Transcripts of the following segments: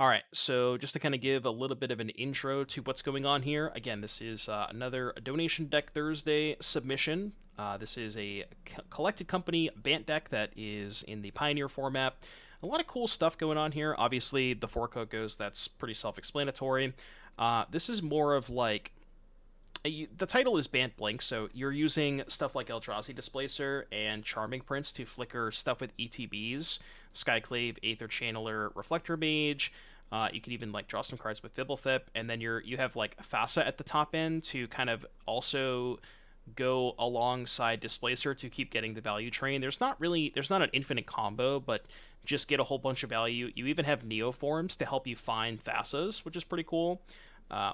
Alright, so just to kind of give a little bit of an intro to what's going on here, again, this is another Donation Deck Thursday submission. This is a collected company Bant deck that is in the Pioneer format. A lot of cool stuff going on here. Obviously, the 4-Cocos, that's pretty self-explanatory. This is more of like... the title is Bant Blink, so you're using stuff like Eldrazi Displacer and Charming Prince to flicker stuff with ETBs. Skyclave, Aether Channeler, Reflector Mage. You can even like draw some cards with Fblthp, and then you have like Thassa at the top end to kind of also go alongside Displacer to keep getting the value train. There's not an infinite combo, but just get a whole bunch of value. You even have Neoforms to help you find Thassas, which is pretty cool.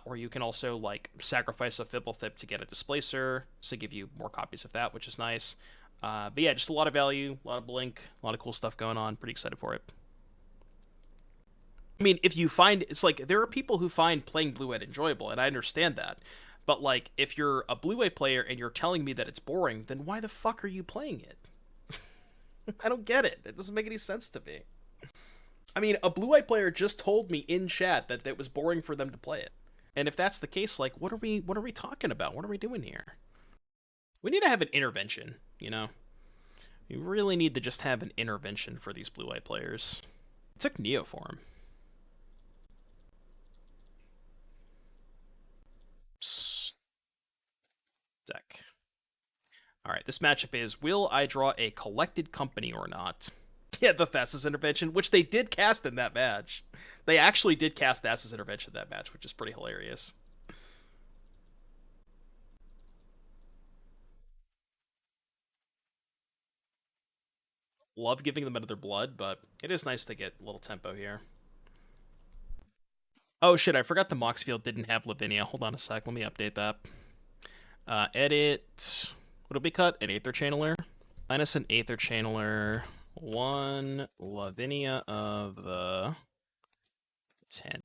Or you can also like sacrifice a Fblthp to get a Displacer, so give you more copies of that, which is nice. But yeah, just a lot of value, a lot of blink, a lot of cool stuff going on. Pretty excited for it. I mean, if you find, it's like, there are people who find playing blue-white enjoyable, and I understand that. But, like, if you're a blue-white player and you're telling me that it's boring, then why the fuck are you playing it? I don't get it. It doesn't make any sense to me. I mean, a blue-white player just told me in chat that it was boring for them to play it. And if that's the case, like, what are we talking about? What are we doing here? We need to have an intervention, you know? We really need to just have an intervention for these blue-white players. It took Neoform. Deck. Alright, this matchup is, will I draw a collected company or not? Yeah, the Thassa's Intervention, which they did cast in that match. They actually did cast Thassa's Intervention in that match, which is pretty hilarious. Love giving them another blood, but it is nice to get a little tempo here. Oh shit, I forgot the Moxfield didn't have Lavinia. Hold on a sec, let me update that. Edit... What'll be cut? An Aether Channeler. Minus an Aether Channeler. 1 Lavinia of the 10th.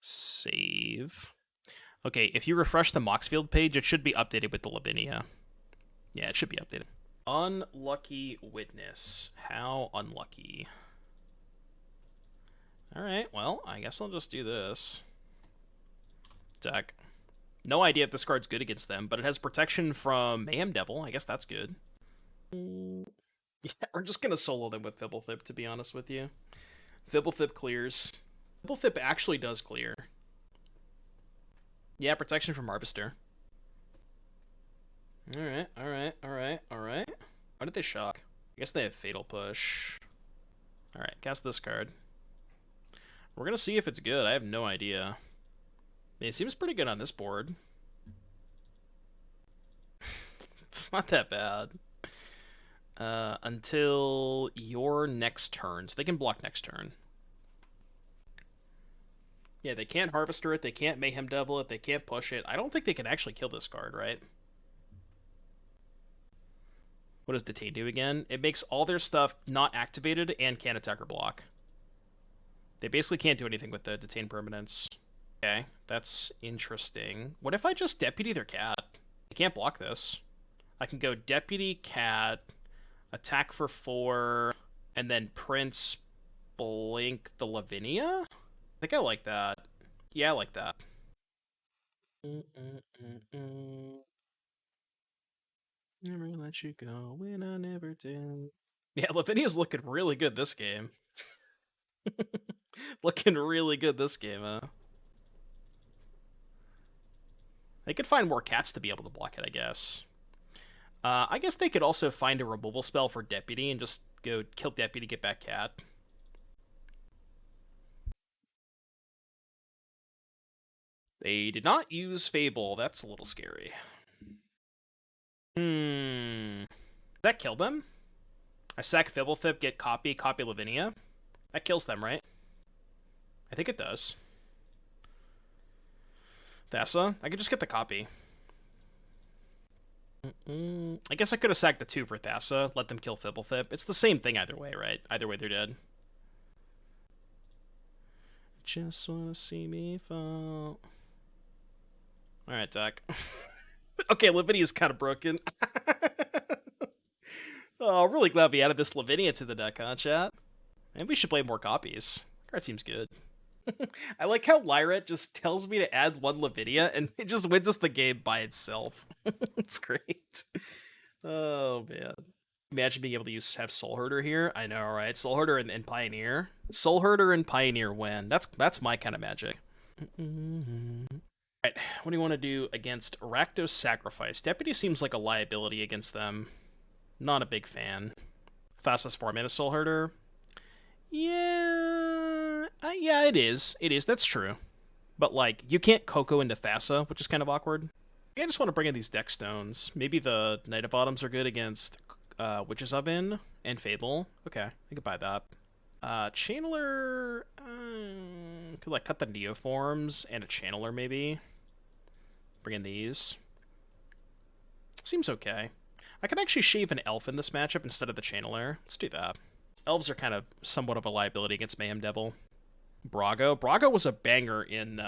Save. Okay, if you refresh the Moxfield page, it should be updated with the Lavinia. Yeah, it should be updated. Unlucky Witness. How unlucky. Alright, well, I guess I'll just do this. Deck. No idea if this card's good against them, but it has protection from Mayhem Devil. I guess that's good. Yeah, we're just gonna solo them with Fblthp, to be honest with you. Fblthp clears. Fblthp actually does clear. Yeah, protection from Harvester. Alright, alright, alright, alright. Why did they shock? I guess they have Fatal Push. Alright, cast this card. We're gonna see if it's good. I have no idea. It seems pretty good on this board. It's not that bad. Until your next turn. So they can block next turn. Yeah, they can't Harvester it, they can't Mayhem Devil it, they can't push it. I don't think they can actually kill this card, right? What does Detain do again? It makes all their stuff not activated and can't attack or block. They basically can't do anything with the Detain permanents. Okay, that's interesting. What if I just Deputy their cat? I can't block this. I can go Deputy, cat, attack for 4, and then Prince, blink the Lavinia? I think I like that. Yeah, I like that. Never let you go when I never did. Yeah, Lavinia's looking really good this game. Looking really good this game, huh? They could find more cats to be able to block it, I guess. I guess they could also find a removal spell for Deputy and just go kill Deputy, get back cat. They did not use Fable. That's a little scary. That killed them? I sack Fblthp, get copy Lavinia. That kills them, right? I think it does. Thassa? I could just get the copy. I guess I could have sacked the 2 for Thassa, let them kill Fblthp. It's the same thing either way, right? Either way, they're dead. Just wanna see me fall. Alright, Doc. Okay, Lavinia's kind of broken. Oh, I'm really glad we added this Lavinia to the deck, huh, chat? Maybe we should play more copies. Card seems good. I like how Lyra just tells me to add one Lavinia, and it just wins us the game by itself. It's great. Oh, man. Imagine being able to have Soul Herder here. I know, right? Soul Herder and Pioneer. Soul Herder and Pioneer win. That's my kind of magic. Alright, what do you want to do against Rakdos Sacrifice? Deputy seems like a liability against them. Not a big fan. Thassa's 4-mana Soul Herder. Yeah, yeah, it is. It is. That's true. But like, you can't Coco into Thassa, which is kind of awkward. I just want to bring in these deck stones. Maybe the Knight of Bottoms are good against Witch's Oven and Fable. Okay, I could buy that. Channeler, could like cut the Neoforms and a Channeler maybe. Bring in these. Seems okay. I could actually shave an Elf in this matchup instead of the Channeler. Let's do that. Elves are kind of somewhat of a liability against Mayhem Devil. Brago. Brago was a banger in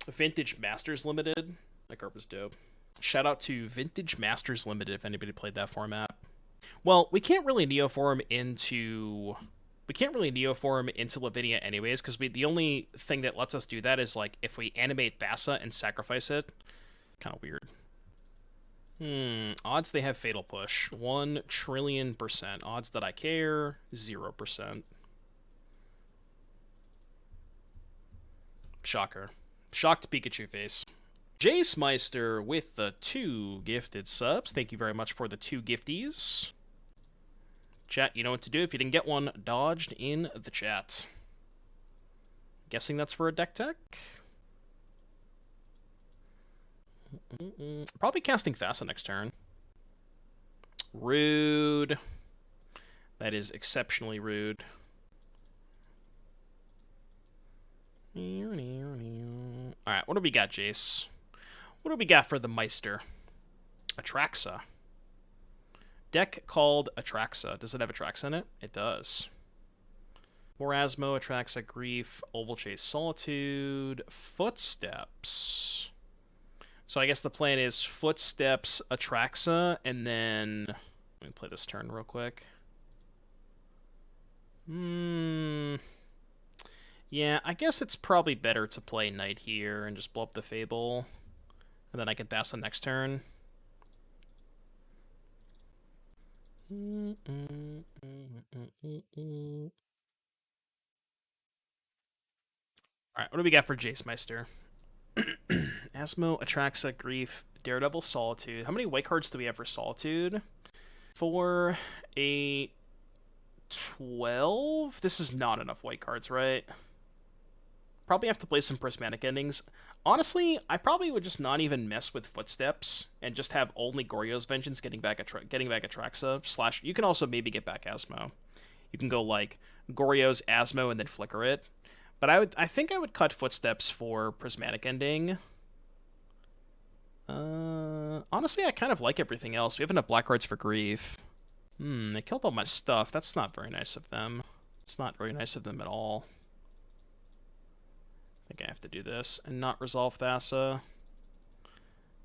Vintage Masters Limited. That card was dope. Shout out to Vintage Masters Limited if anybody played that format. Well, we can't really Neoform into Lavinia anyways, because the only thing that lets us do that is like if we animate Thassa and sacrifice it. Kind of weird. Odds they have Fatal Push. 1,000,000,000,000%. Odds that I care, 0%. Shocker. Shocked Pikachu face. Jace Meister with the 2 gifted subs. Thank you very much for the 2 gifties. Chat, you know what to do. If you didn't get one dodged in the chat. Guessing that's for a deck tech? Probably casting Thassa next turn. Rude. That is exceptionally rude. Alright, what do we got, Jace? What do we got for the Meister? Atraxa. Deck called Atraxa. Does it have Atraxa in it? It does. Morasmo, Atraxa, Grief, Oval Chase, Solitude, Footsteps. So I guess the plan is Footsteps, Atraxa, and then... Let me play this turn real quick. Yeah, I guess it's probably better to play Knight here and just blow up the Fable. And then I can Thassa next turn. Alright, what do we got for Jace Meister? Asmo, Atraxa, Grief, Daredevil, Solitude. How many white cards do we have for Solitude? 4, 8, 12? This is not enough white cards, right? Probably have to play some Prismatic Endings. Honestly, I probably would just not even mess with Footsteps and just have only Goryo's Vengeance getting back Atraxa. / you can also maybe get back Asmo. You can go like Goryo's Asmo and then flicker it. But I think I would cut Footsteps for Prismatic Ending. Honestly, I kind of like everything else. We have enough black cards for Grief. They killed all my stuff. That's not very nice of them. It's not very nice of them at all. I think I have to do this and not resolve Thassa.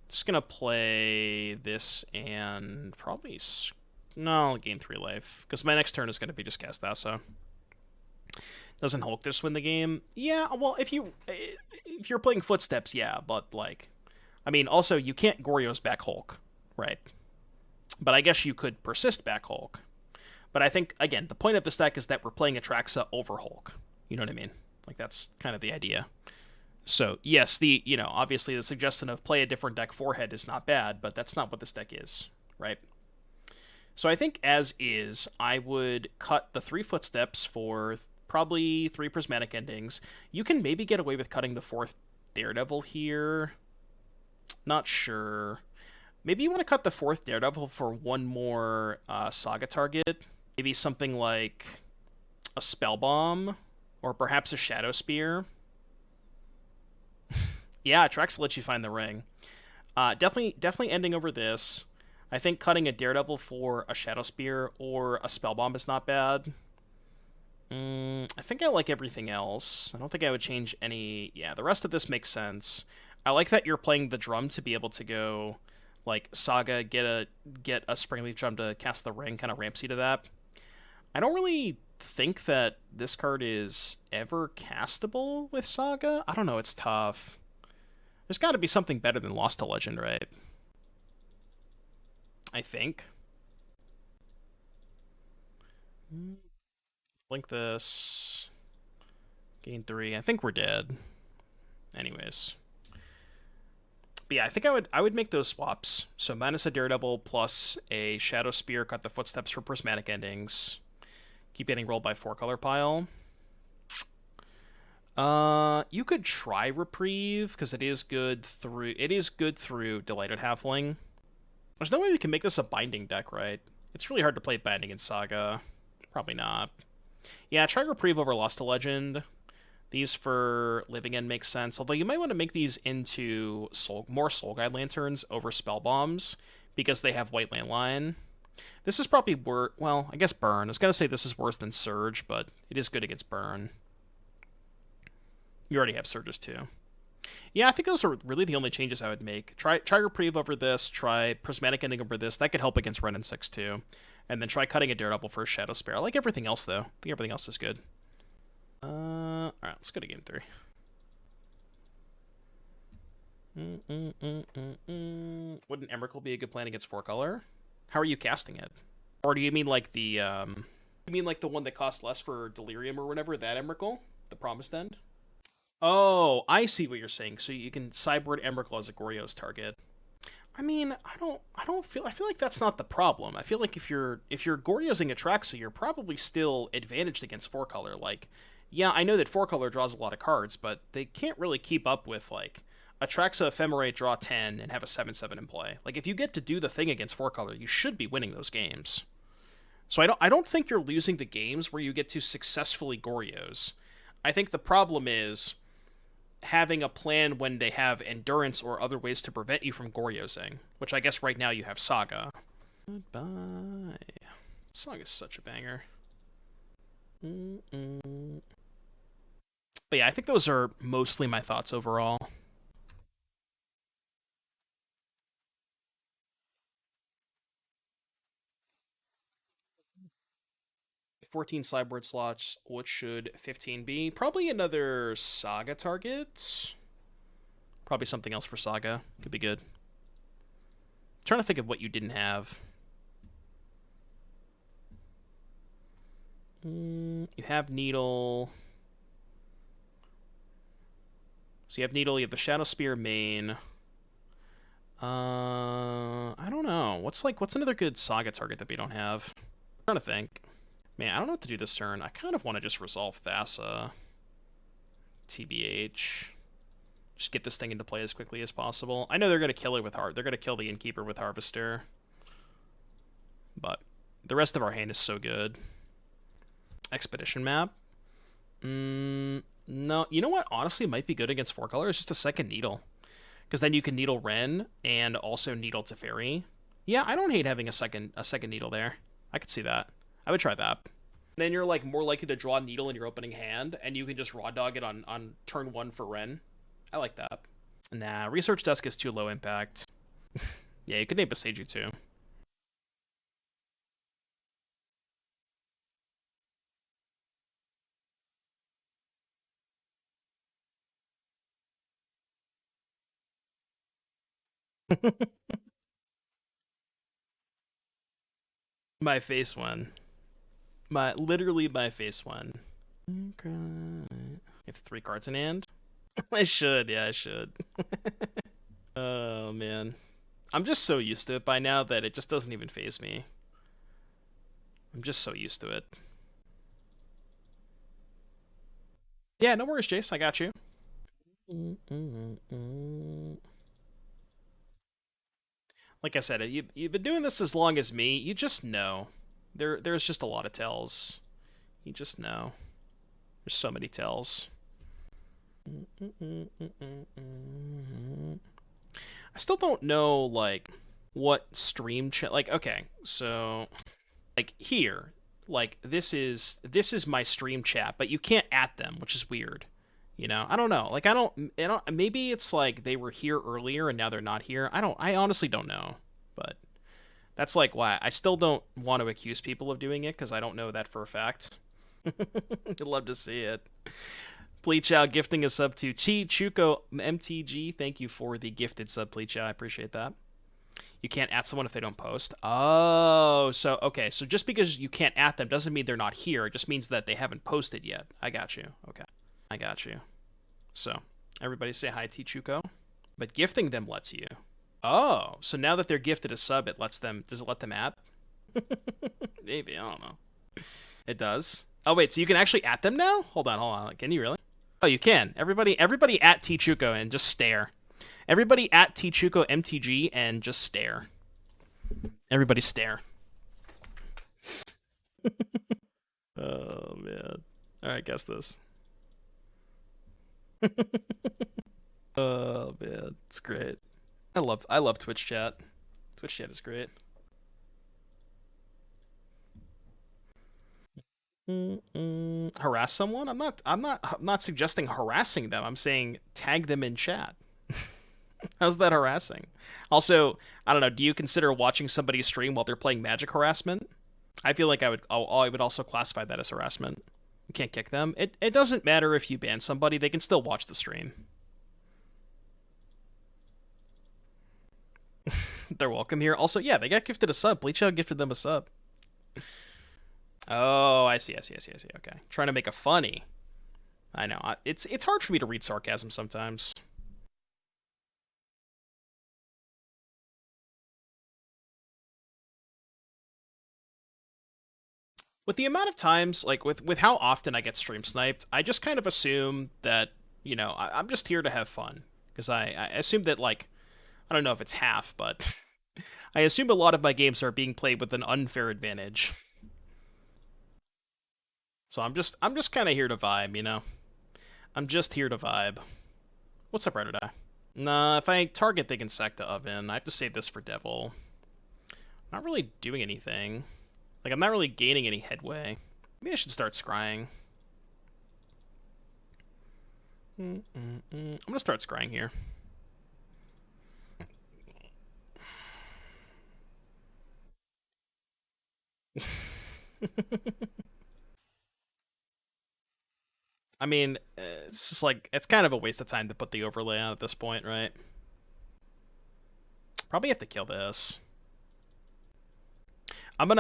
Just gonna play this and probably... No, I'll gain 3 life. Because my next turn is going to be just cast Thassa. Doesn't Hulk this win the game? Yeah, well, if you're playing Footsteps, yeah, but, like... I mean, also, you can't Goryo's back Hulk, right? But I guess you could persist back Hulk. But I think, again, the point of this deck is that we're playing Atraxa over Hulk. You know what I mean? Like, that's kind of the idea. So, yes, obviously the suggestion of play a different deck forehead is not bad, but that's not what this deck is, right? So I think as is, I would cut the 3 Footsteps for probably 3 Prismatic Endings. You can maybe get away with cutting the 4th Daredevil here. Not sure. Maybe you want to cut the 4th Daredevil for 1 more Saga target. Maybe something like a Spell Bomb, or perhaps a Shadow Spear. Yeah, Atraxa lets you find the ring. Definitely ending over this. I think cutting a Daredevil for a Shadow Spear or a Spell Bomb is not bad. I think I like everything else. I don't think I would change any... Yeah, the rest of this makes sense. I like that you're playing the drum to be able to go, like, Saga, get a Springleaf Drum to cast the ring, kind of Ramsey to that. I don't really think that this card is ever castable with Saga. I don't know, it's tough. There's got to be something better than Lost to Legend, right? I think. Blink this. Gain 3. I think we're dead. Anyways. But yeah, I think I would make those swaps. So minus a Daredevil plus a Shadow Spear, cut the Footsteps for Prismatic Endings. Keep getting rolled by 4-color pile. You could try Reprieve, because it is good through Delighted Halfling. There's no way we can make this a binding deck, right? It's really hard to play binding in Saga. Probably not. Yeah, try Reprieve over Lost to Legend. These for Living End makes sense, although you might want to make these into more Soul Guide Lanterns over Spell Bombs, because they have White Landline. This is probably worse. Well, I guess Burn. I was going to say this is worse than Surge, but it is good against Burn. You already have Surges too. Yeah, I think those are really the only changes I would make. Try Reprieve over this, try Prismatic Ending over this. That could help against Ren and 6 too. And then try cutting a Daredevil for a Shadow Spear. I like everything else, though. I think everything else is good. Alright, let's go to game 3. Wouldn't Emrakul be a good plan against 4-color? How are you casting it? Or do you mean like the, you mean like the one that costs less for Delirium or whatever, that Emrakul? The Promised End? Oh, I see what you're saying. So you can sideboard Emrakul as a Goryo's target. I mean, I feel like that's not the problem. I feel like if you're Goryosing Atraxa, you're probably still advantaged against 4-color. Like, yeah, I know that 4-color draws a lot of cards, but they can't really keep up with, like, Atraxa Ephemerate draw 10 and have a 7/7 in play. Like, if you get to do the thing against 4-color, you should be winning those games. So I don't think you're losing the games where you get to successfully Goryos. I think the problem is having a plan when they have endurance or other ways to prevent you from Goryosing, which I guess right now you have Saga. Goodbye. This song is such a banger. But yeah, I think those are mostly my thoughts overall. $14 sideboard slots. What should 15 be? Probably another Saga target. Probably something else for Saga. Could be good. I'm trying to think of what you didn't have. You have Needle. So you have Needle, you have the Shadow Spear main. I don't know. What's another good Saga target that we don't have? I'm trying to think. Man, I don't know what to do this turn. I kind of want to just resolve Thassa. TBH. Just get this thing into play as quickly as possible. I know they're going to kill it with They're going to kill the Innkeeper with Harvester. But the rest of our hand is so good. Expedition map. No, you know what? Honestly, it might be good against 4-color. It's just a second Needle. Because then you can Needle Ren and also Needle Teferi. Yeah, I don't hate having a second Needle there. I could see that. I would try that. Then you're like more likely to draw Needle in your opening hand, and you can just raw dog it on turn 1 for Ren. I like that. Nah, Research Desk is too low impact. Yeah, you could name Beseiju too. My face one. Literally my face one. You have 3 cards in hand? I should, yeah, I should. Oh, man. I'm just so used to it by now that it just doesn't even faze me. I'm just so used to it. Yeah, no worries, Jace. I got you. Like I said, you've been doing this as long as me. You just know. There's just a lot of tells. You just know. There's so many tells. I still don't know, like, what stream chat. Like, okay, so, like, here, like, this is my stream chat, but you can't at them, which is weird. You know, I don't know. Like, I don't. Maybe it's like they were here earlier and now they're not here. I honestly don't know. But that's like why I still don't want to accuse people of doing it because I don't know that for a fact. I'd love to see it. Bleach Out gifting a sub to Chi Chuko MTG. Thank you for the gifted sub, Bleach Out. I appreciate that. You can't at someone if they don't post. Oh, so okay. So just because you can't at them doesn't mean they're not here. It just means that they haven't posted yet. I got you. Okay. I got you. So everybody say hi, Tichuko. But gifting them lets you. Oh, so now that they're gifted a sub, it lets them. Does it let them at? Maybe, I don't know. It does. Oh wait, so you can actually at them now? Hold on. Can you really? Oh, you can. Everybody at Tichuko and just stare. Everybody at Tichuko MTG and just stare. Everybody stare. Oh man. All right, guess this. Oh man, it's great. I love Twitch chat. Twitch chat is great. Harass someone? I'm not suggesting harassing them. I'm saying tag them in chat. How's that harassing? Also, I don't know, do you consider watching somebody stream while they're playing Magic harassment? I feel like I would also classify that as harassment. You can't kick them. It doesn't matter if you ban somebody, they can still watch the stream. They're welcome here. Also, yeah, they got gifted a sub. Bleach Out gifted them a sub. Oh, I see. Okay. Trying to make a funny. I know. It's hard for me to read sarcasm sometimes. With the amount of times, like with how often I get stream sniped, I just kind of assume that, you know, I'm just here to have fun. Because I assume that, like, I don't know if it's half, but I assume a lot of my games are being played with an unfair advantage. So I'm just kind of here to vibe, you know? I'm just here to vibe. What's up, Ride or Die? Nah, if I target the Insecta Oven, I have to save this for Devil. Not really doing anything. Like, I'm not really gaining any headway. Maybe I should start scrying. I'm gonna start scrying here. I mean, it's just like, it's kind of a waste of time to put the overlay on at this point, right? Probably have to kill this. I'm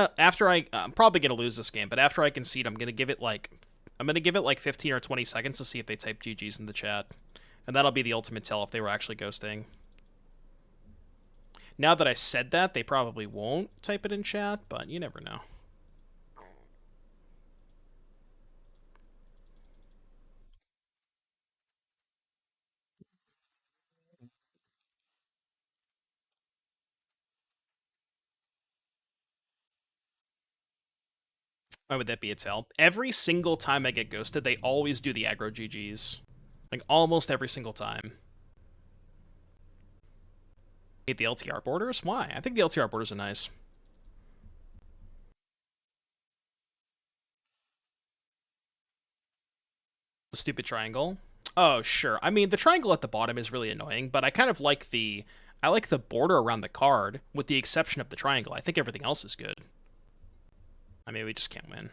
probably gonna lose this game, but after I concede, I'm gonna give it like 15 or 20 seconds to see if they type GG's in the chat. And that'll be the ultimate tell if they were actually ghosting. Now that I said that, they probably won't type it in chat, but you never know. Why would that be a tell? Every single time I get ghosted, they always do the aggro GG's. Like, almost every single time. Hate the LTR borders? Why? I think the LTR borders are nice. The stupid triangle? Oh, sure. I mean, the triangle at the bottom is really annoying, but I kind of like I like the border around the card, with the exception of the triangle. I think everything else is good. I mean, we just can't win.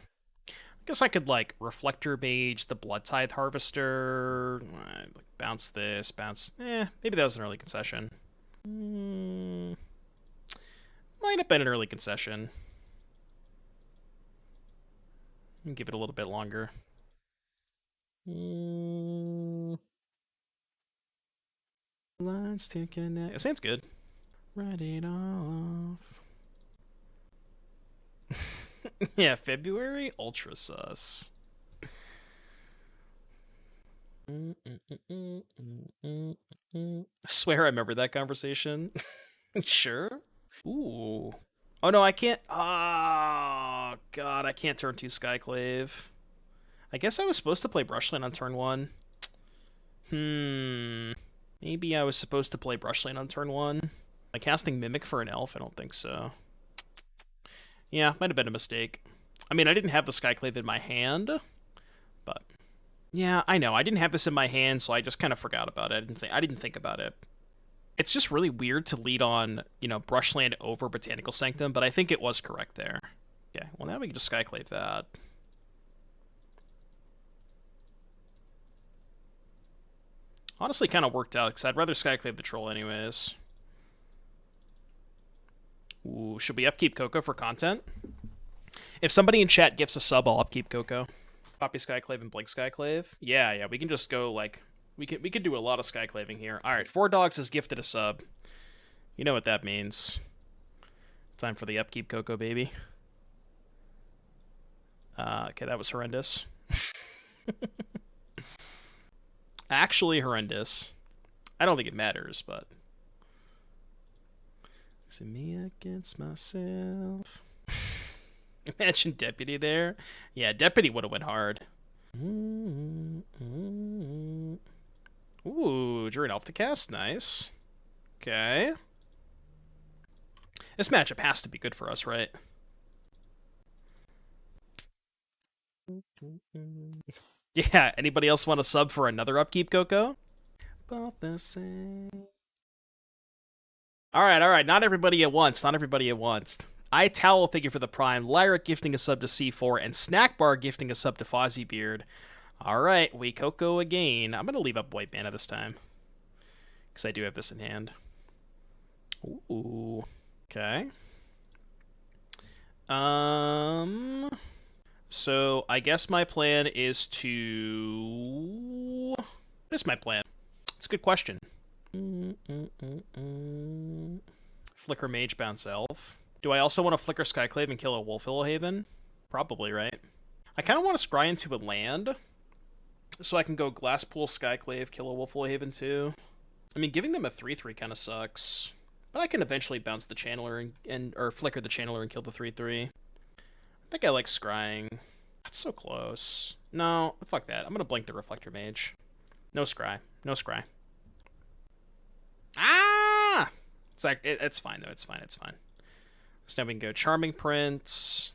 I guess I could, like, Reflector Mage, the Blood Tithe Harvester, bounce this, maybe that was an early concession. Might have been an early concession. Give it a little bit longer. Lines to connect. It sounds good. Write it off. Yeah, February? Ultra sus. I swear I remember that conversation. Sure? Ooh. Oh no, I can't. Oh, God, I can't turn 2 Skyclave. I guess I was supposed to play Brushland on turn 1. Maybe I was supposed to play Brushland on turn 1. Am I casting Mimic for an elf? I don't think so. Yeah, might have been a mistake. I mean, I didn't have the Skyclave in my hand, but yeah, I know. I didn't have this in my hand, so I just kind of forgot about it. I didn't think about it. It's just really weird to lead on, you know, Brushland over Botanical Sanctum, but I think it was correct there. Okay, well now we can just Skyclave that. Honestly, kind of worked out, because I'd rather Skyclave the Troll anyways. Ooh, should we upkeep Coco for content? If somebody in chat gifts a sub, I'll upkeep Coco. Copy Skyclave and Blink Skyclave. Yeah, we can just go, like... We could do a lot of Skyclaving here. Alright, 4 Dogs has gifted a sub. You know what that means. Time for the upkeep, Coco, baby. Okay, that was horrendous. Actually horrendous. I don't think it matters, but... Is it me against myself? Imagine Deputy there. Yeah, Deputy would have went hard. Ooh, Druid Elf to cast. Nice. Okay. This matchup has to be good for us, right? Yeah, anybody else want to sub for another upkeep, Coco? Both the same. Alright, not everybody at once, iTowel, thank you for the Prime, Lyric gifting a sub to C4, and Snackbar gifting a sub to Fozziebeard. Alright, we Coco again. I'm going to leave up White Mana this time, because I do have this in hand. Ooh. Okay. So, I guess my plan is to... What is my plan? It's a good question. Flicker Mage, bounce Elf. Do I also want to Flicker Skyclave and kill a Wolf Willowhaven? Probably, right? I kind of want to scry into a land, so I can go Glasspool, Skyclave, kill a Wolf Willowhaven too. I mean, giving them a 3/3 kind of sucks, but I can eventually bounce the Channeler or Flicker the Channeler and kill the 3/3. I think I like scrying. That's so close. No, fuck that. I'm gonna blink the Reflector Mage. No scry. No scry. Ah! It's like it's fine though. It's fine. So now we can go Charming Prince,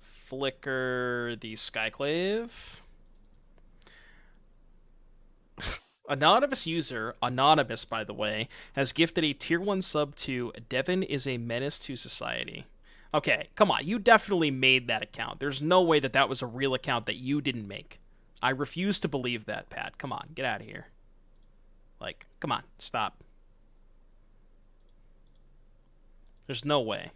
Flicker the Skyclave. Anonymous user, anonymous by the way, has gifted a tier 1 sub to Devin is a menace to society. Okay, come on, you definitely made that account. There's no way that was a real account that you didn't make. I refuse to believe that, Pat. Come on, get out of here. Like, come on, stop. There's no way.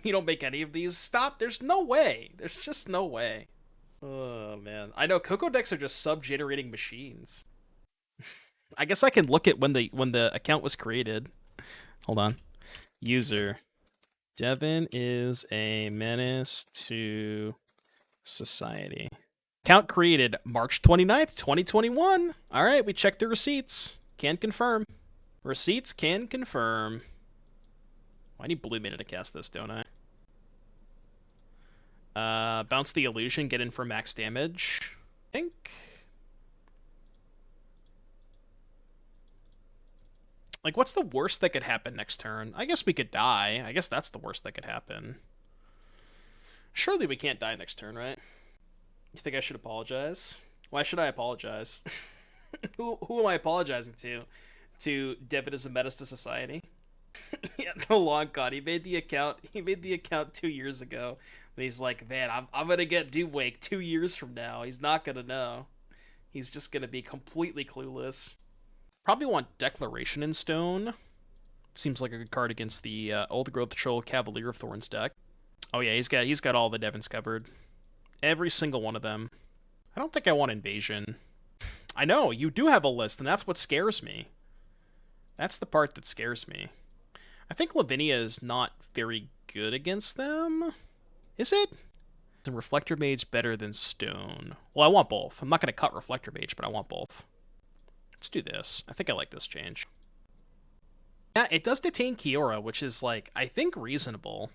You don't make any of these? Stop, there's no way. There's just no way. Oh, man. I know, Coco decks are just sub-generating machines. I guess I can look at when the account was created. Hold on. User. Devin is a menace to society. Account created March 29th, 2021. All right, we checked the receipts. Can confirm. Receipts can confirm. I need Blue Mana to cast this, don't I? Bounce the Illusion, get in for max damage. I think. Like, what's the worst that could happen next turn? I guess we could die. I guess that's the worst that could happen. Surely we can't die next turn, right? You think I should apologize? Why should I apologize? Who am I apologizing to? To Devin as a menace to society? Yeah, no, long god. He made the account 2 years ago. And he's like, man, I'm gonna get Doomwake 2 years from now. He's not gonna know. He's just gonna be completely clueless. Probably want Declaration in Stone. Seems like a good card against the Old Growth Troll Cavalier of Thorns deck. Oh yeah, he's got all the Devons covered. Every single one of them. I don't think I want Invasion. I know, you do have a list, and that's what scares me. That's the part that scares me. I think Lavinia is not very good against them. Is it? Is Reflector Mage better than Stone? Well, I want both. I'm not going to cut Reflector Mage, but I want both. Let's do this. I think I like this change. Yeah, it does detain Kiora, which is, like, I think reasonable.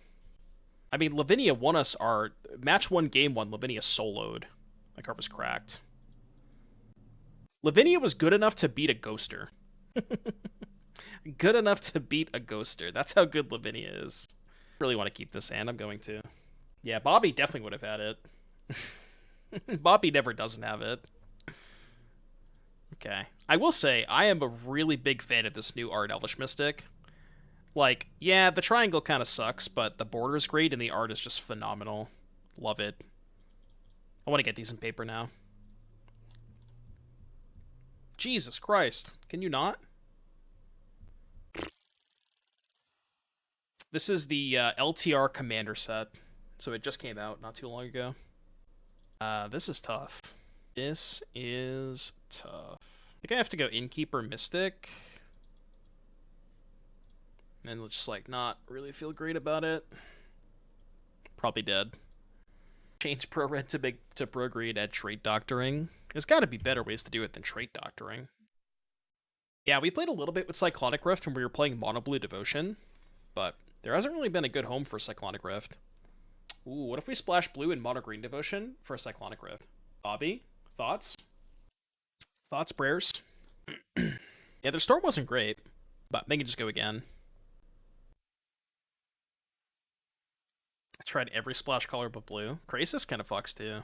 I mean, Lavinia won us our... Match 1, Game 1, Lavinia soloed. My card was cracked. Lavinia was good enough to beat a Ghoster. Good enough to beat a Ghoster. That's how good Lavinia is. I really want to keep this hand. I'm going to. Yeah, Bobby definitely would have had it. Bobby never doesn't have it. Okay. I will say, I am a really big fan of this new art, Elvish Mystic. Like, yeah, the triangle kind of sucks, but the border is great and the art is just phenomenal. Love it. I want to get these in paper now. Jesus Christ. Can you not? This is the LTR Commander set. So it just came out not too long ago. This is tough. This is tough. I think I have to go Innkeeper Mystic. And just, like, not really feel great about it. Probably dead. Change Pro Red to Pro Green at Trait Doctoring. There's got to be better ways to do it than Trait Doctoring. Yeah, we played a little bit with Cyclonic Rift when we were playing Mono Blue Devotion, but there hasn't really been a good home for Cyclonic Rift. Ooh, what if we splash blue in Mono Green Devotion for a Cyclonic Rift? Bobby, thoughts? Thoughts, prayers? Yeah, their storm wasn't great, but they can just go again. I tried every splash color but blue. Krasis kind of fucks too.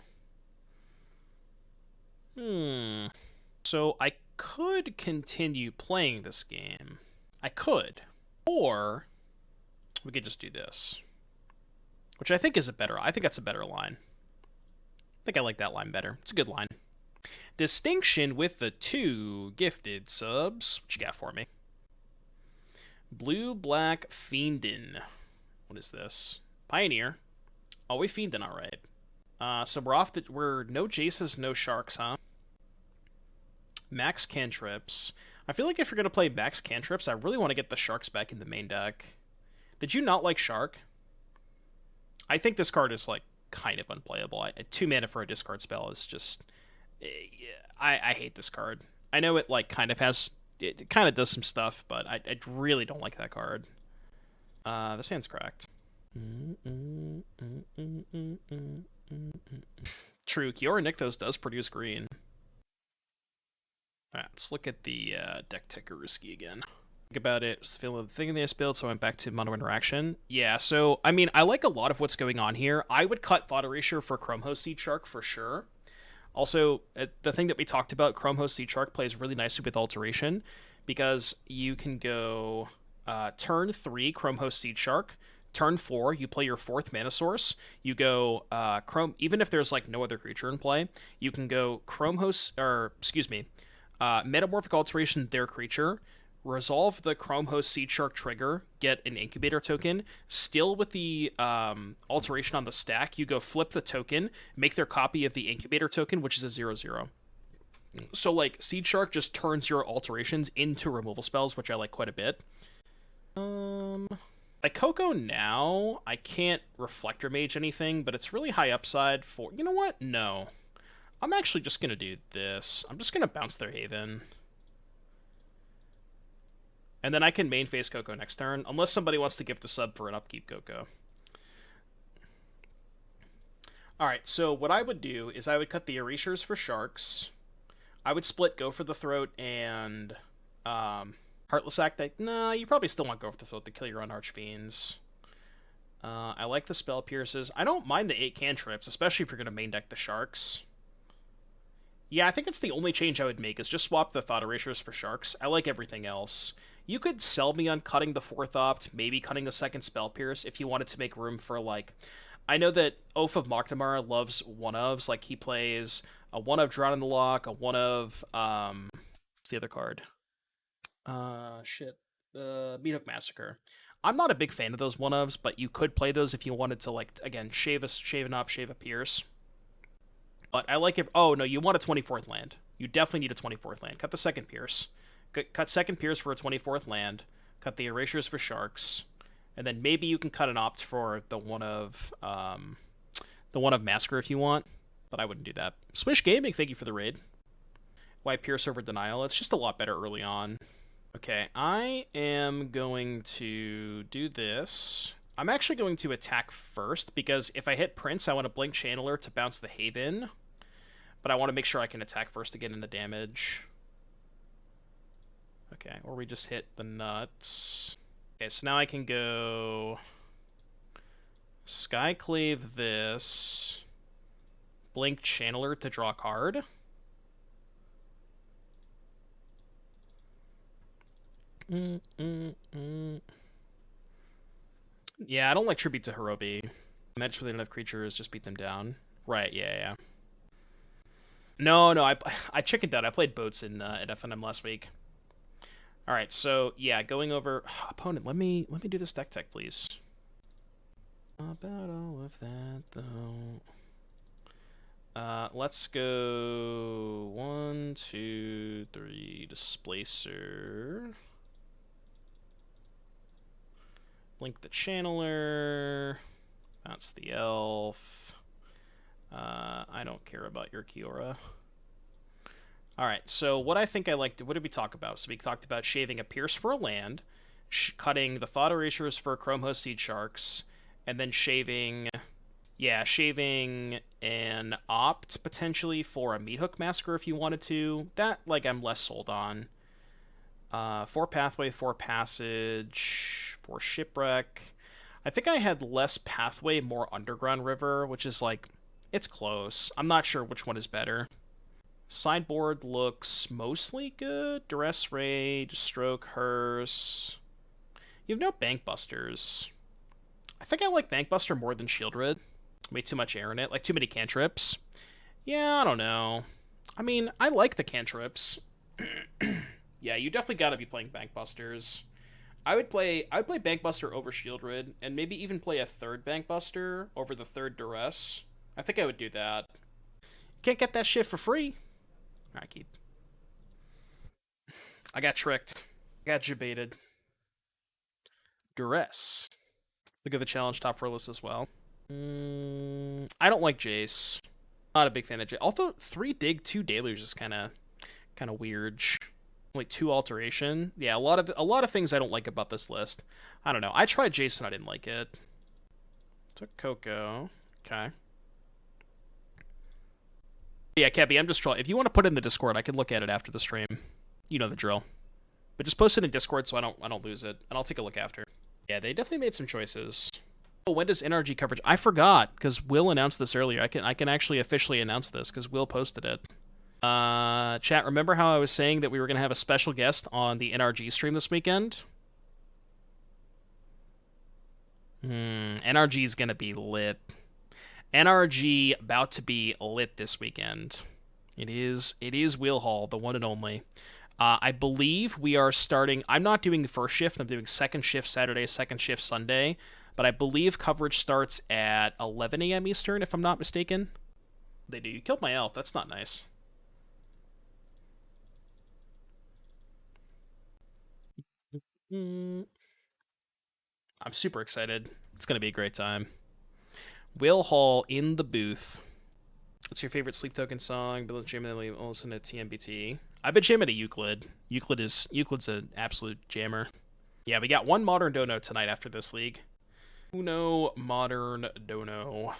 So I could continue playing this game. I could. Or we could just do this. Which I think is I think that's a better line. I think I like that line better. It's a good line. Distinction with the 2 gifted subs. What you got for me? Blue, black, Fiendin. What is this? Pioneer. Oh, we Fiendin, alright. So we're no Jaces, no Sharks, huh? Max Cantrips. I feel like if you're going to play Max Cantrips, I really want to get the Sharks back in the main deck. Did you not like Shark? I think this card is, like, kind of unplayable. 2 mana for a discard spell is just... I hate this card. I know it, like, kind of does some stuff, but I really don't like that card. This hand's cracked. True, Kiora Nykthos does produce green. Alright, let's look at the deck Tekaruski again. Think about it, was the thing in the build, so I went back to Mono Interaction. Yeah, so, I mean, I like a lot of what's going on here. I would cut Thought Erasure for Chromehost Seed Shark for sure. Also, the thing that we talked about, Chromehost Seed Shark plays really nicely with Alteration, because you can go turn 3, Chromehost Seed Shark, turn 4, you play your 4th mana source, you go even if there's, like, no other creature in play, you can go Metamorphic Alteration their creature, resolve the Chromehost Seed Shark trigger, get an Incubator token, still with the alteration on the stack, you go flip the token, make their copy of the Incubator token, which is a 0/0. So, like, Seed Shark just turns your alterations into removal spells, which I like quite a bit. Like Coco now, I can't Reflector Mage anything, but it's really high upside for... You know what? No. I'm actually just going to do this. I'm just going to bounce their Haven. And then I can main phase Coco next turn, unless somebody wants to gift a sub for an upkeep Coco. Alright, so what I would do is I would cut the Erasures for Sharks. I would split Go for the Throat and Heartless Act. Nah, you probably still want Go for the Throat to kill your own Archfiends. I like the Spell Pierces. I don't mind the 8 cantrips, especially if you're going to main deck the Sharks. Yeah, I think it's the only change I would make, is just swap the Thought Erasures for Sharks. I like everything else. You could sell me on cutting the 4th Opt, maybe cutting the 2nd Spell Pierce, if you wanted to make room for, like... I know that Oath of Mokhdamar loves 1-ofs, like, he plays a 1-of Drown in the Loch, a 1-of, what's the other card? Meathook Massacre. I'm not a big fan of those 1-ofs, but you could play those if you wanted to, like, again, shave an Opt, shave a Pierce. But I like it. Oh, no, you want a 24th land. You definitely need a 24th land. Cut the 2nd Pierce. Cut 2nd Pierce for a 24th land. Cut the Erasures for Sharks. And then maybe you can cut an Opt for the 1-of Massacre if you want. But I wouldn't do that. Swish Gaming, thank you for the raid. Why Pierce over Denial? It's just a lot better early on. Okay, I am going to do this. I'm actually going to attack first, because if I hit Prince, I want to Blink Channeler to bounce the Haven. But I want to make sure I can attack first to get in the damage. Okay, or we just hit the nuts. Okay, so now I can go... Skyclave this. Blink Channeler to draw a card. Yeah, I don't like Tribute to Hirobi. Match with enough creatures, just beat them down. Right, yeah. No, no, I chickened out. I played boats in FNM last week. All right, so yeah, going over opponent. Let me do this deck tech, please. About all of that though. Let's go 1, 2, 3. Displacer. Blink the Channeler. Bounce the Elf. I don't care about your Kiora. Alright, so what I think I liked, what did we talk about? So we talked about shaving a Pierce for a land, cutting the Thought Erasures for Chrome Host Seed Sharks, and then shaving an Opt, potentially, for a Meathook Massacre if you wanted to. That, like, I'm less sold on. 4 Pathway, 4 Passage, 4 Shipwreck. I think I had less Pathway, more Underground River, which is, like, it's close. I'm not sure which one is better. Sideboard looks mostly good. Duress Rage, Stroke, Hearse. You have no Bankbusters. I think I like Bankbuster more than Shieldred. Way too much air in it. Like, too many cantrips. Yeah, I don't know. I mean, I like the cantrips. Yeah, you definitely gotta be playing Bankbusters. I would play Bankbuster over Shieldred, and maybe even play a third Bankbuster over the third Duress. I think I would do that. Can't get that shit for free. Alright, keep. I got tricked. I got jebaited. Duress. Look at the challenge top 4 list as well. I don't like Jace. Not a big fan of Jace. Although 3 Dig, 2 Deluge is kind of weird. Like 2 Alteration. Yeah, a lot of things I don't like about this list. I don't know. I tried Jace and I didn't like it. Took Coco. Okay. Yeah, Kebby, I'm just trolling. If you want to put it in the Discord, I can look at it after the stream. You know the drill. But just post it in Discord so I don't lose it, and I'll take a look after. Yeah, they definitely made some choices. Oh, when does NRG coverage? I forgot because Will announced this earlier. I can actually officially announce this because Will posted it. Chat, remember how I was saying that we were gonna have a special guest on the NRG stream this weekend? NRG is gonna be lit. NRG about to be lit this weekend. It is Will Hall, the one and only. I believe we are starting. I'm not doing the first shift. I'm doing second shift Saturday, second shift Sunday. But I believe coverage starts at 11 a.m. Eastern, if I'm not mistaken. They do. You killed my elf. That's not nice. I'm super excited. It's going to be a great time. Will Hall in the booth. What's your favorite Sleep Token song? Bill legitimately listen to TMBT. I've been jamming to Euclid. Euclid's an absolute jammer. Yeah, we got one Modern Dono tonight after this league. Uno Modern Dono.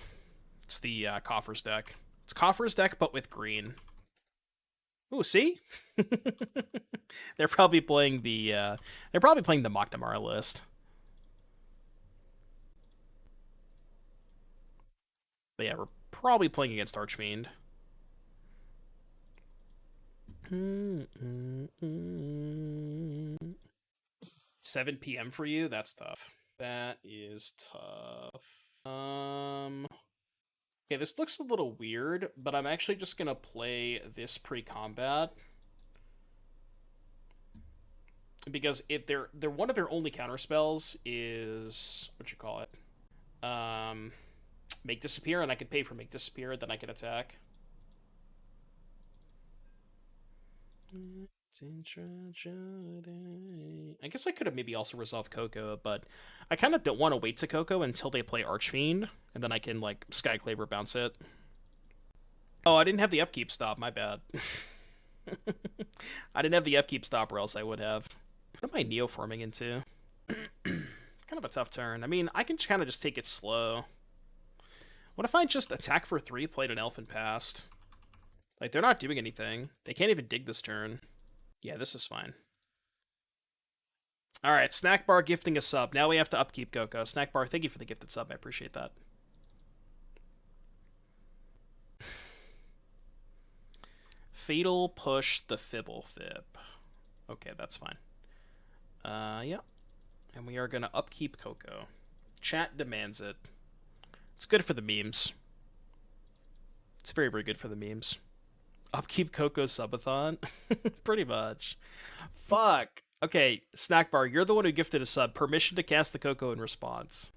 It's the Coffers deck. It's Coffers deck, but with green. Ooh, see? They're probably playing the Mokdamara list. But yeah, we're probably playing against Archfiend. 7 p.m. for you? That's tough. That is tough. Okay, this looks a little weird, but I'm actually just gonna play this pre-combat. Because if they're one of their only counter spells is what you call it? Make disappear, and I could pay for make disappear, then I can attack. I guess I could have maybe also resolved Coco, but I kind of don't want to wait to Coco until they play Archfiend, and then I can, like, Skyclave or bounce it. Oh, I didn't have the upkeep stop, my bad. I didn't have the upkeep stop, or else I would have. What am I neoforming into? Kind of a tough turn. I mean, I can kind of just take it slow. What if I just attack for 3, played an elf, and passed? Like, they're not doing anything. They can't even dig this turn. Yeah, this is fine. Alright, Snack Bar gifting a sub. Now we have to upkeep Coco. Snack Bar, thank you for the gifted sub. I appreciate that. Fatal Push the Fblthp. Okay, that's fine. Yeah. And we are going to upkeep Coco. Chat demands it. It's good for the memes. It's very, very good for the memes. Upkeep Coco Subathon? Pretty much. Fuck. Okay, Snack Bar, you're the one who gifted a sub. Permission to cast the Coco in response.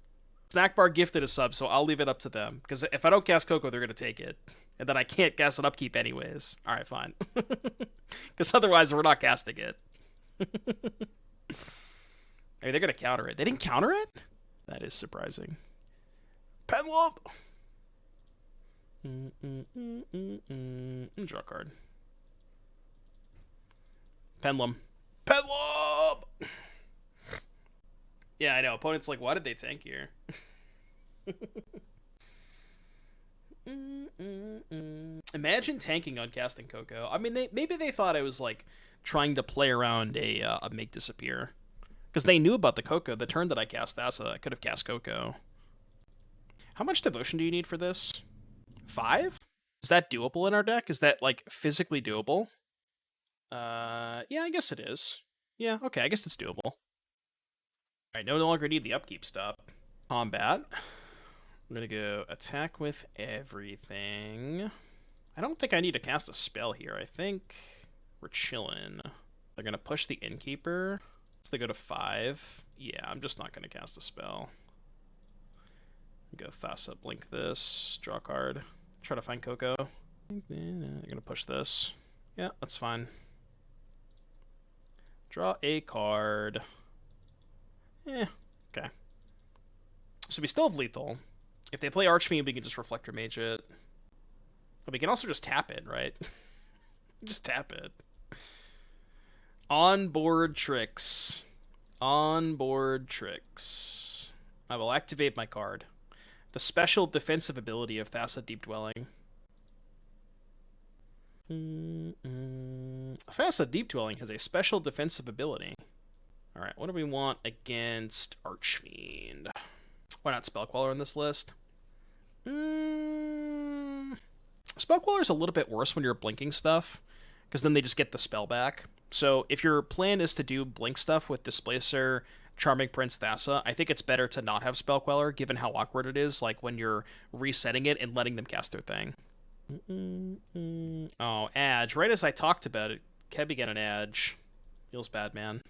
Snack Bar gifted a sub, so I'll leave it up to them. Because if I don't cast Coco, they're going to take it. And then I can't cast an Upkeep anyways. Alright, fine. Because otherwise, we're not casting it. I mean, they're going to counter it. They didn't counter it? That is surprising. Penlump! Draw a card. Penlum. Penlump! Yeah, I know. Opponent's like, why did they tank here? Imagine tanking on casting Coco. I mean, maybe they thought I was like trying to play around a make disappear, because they knew about the Coco. The turn that I cast Thassa, I could have cast Coco. How much devotion do you need for this? 5? Is that doable in our deck? Is that like physically doable? Yeah, I guess it is. Yeah, okay, I guess it's doable. Alright, no longer need the upkeep stop. Combat. I'm gonna go attack with everything. I don't think I need to cast a spell here. I think we're chilling. They're gonna push the Innkeeper. So they go to 5. Yeah, I'm just not gonna cast a spell. Go Thassa, blink this, draw a card. Try to find Coco. I'm gonna push this. Yeah, that's fine. Draw a card. Okay. So we still have lethal. If they play Archfiend, we can just Reflector Mage it. But we can also just tap it, right? Just tap it. Onboard tricks. Onboard tricks. I will activate my card. The special defensive ability of Thassa Deep Dwelling. Thassa Deep Dwelling has a special defensive ability. Alright, what do we want against Archfiend? Why not Spellqueller on this list? Spellqueller's a little bit worse when you're blinking stuff, because then they just get the spell back. So if your plan is to do blink stuff with Displacer, Charming Prince, Thassa, I think it's better to not have Spellqueller, given how awkward it is, like when you're resetting it and letting them cast their thing. Oh, Adge. Right as I talked about it, Kebby got an Adge. Feels bad, man.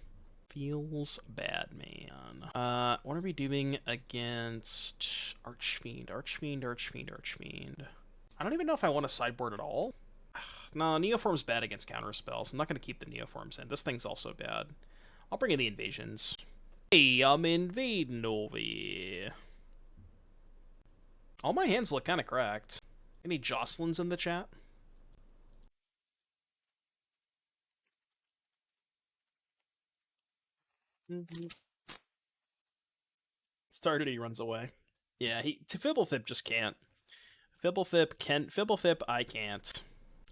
Feels bad, man. What are we doing against Archfiend? Archfiend. I don't even know if I want to sideboard at all. No, Neoform's bad against counter spells. I'm not going to keep the Neoforms in. This thing's also bad. I'll bring in the invasions. Hey, I'm invading over here. All my hands look kind of cracked. Any Jocelyn's in the chat? Started, he runs away. Yeah, Fblthp just can't. Fblthp, I can't.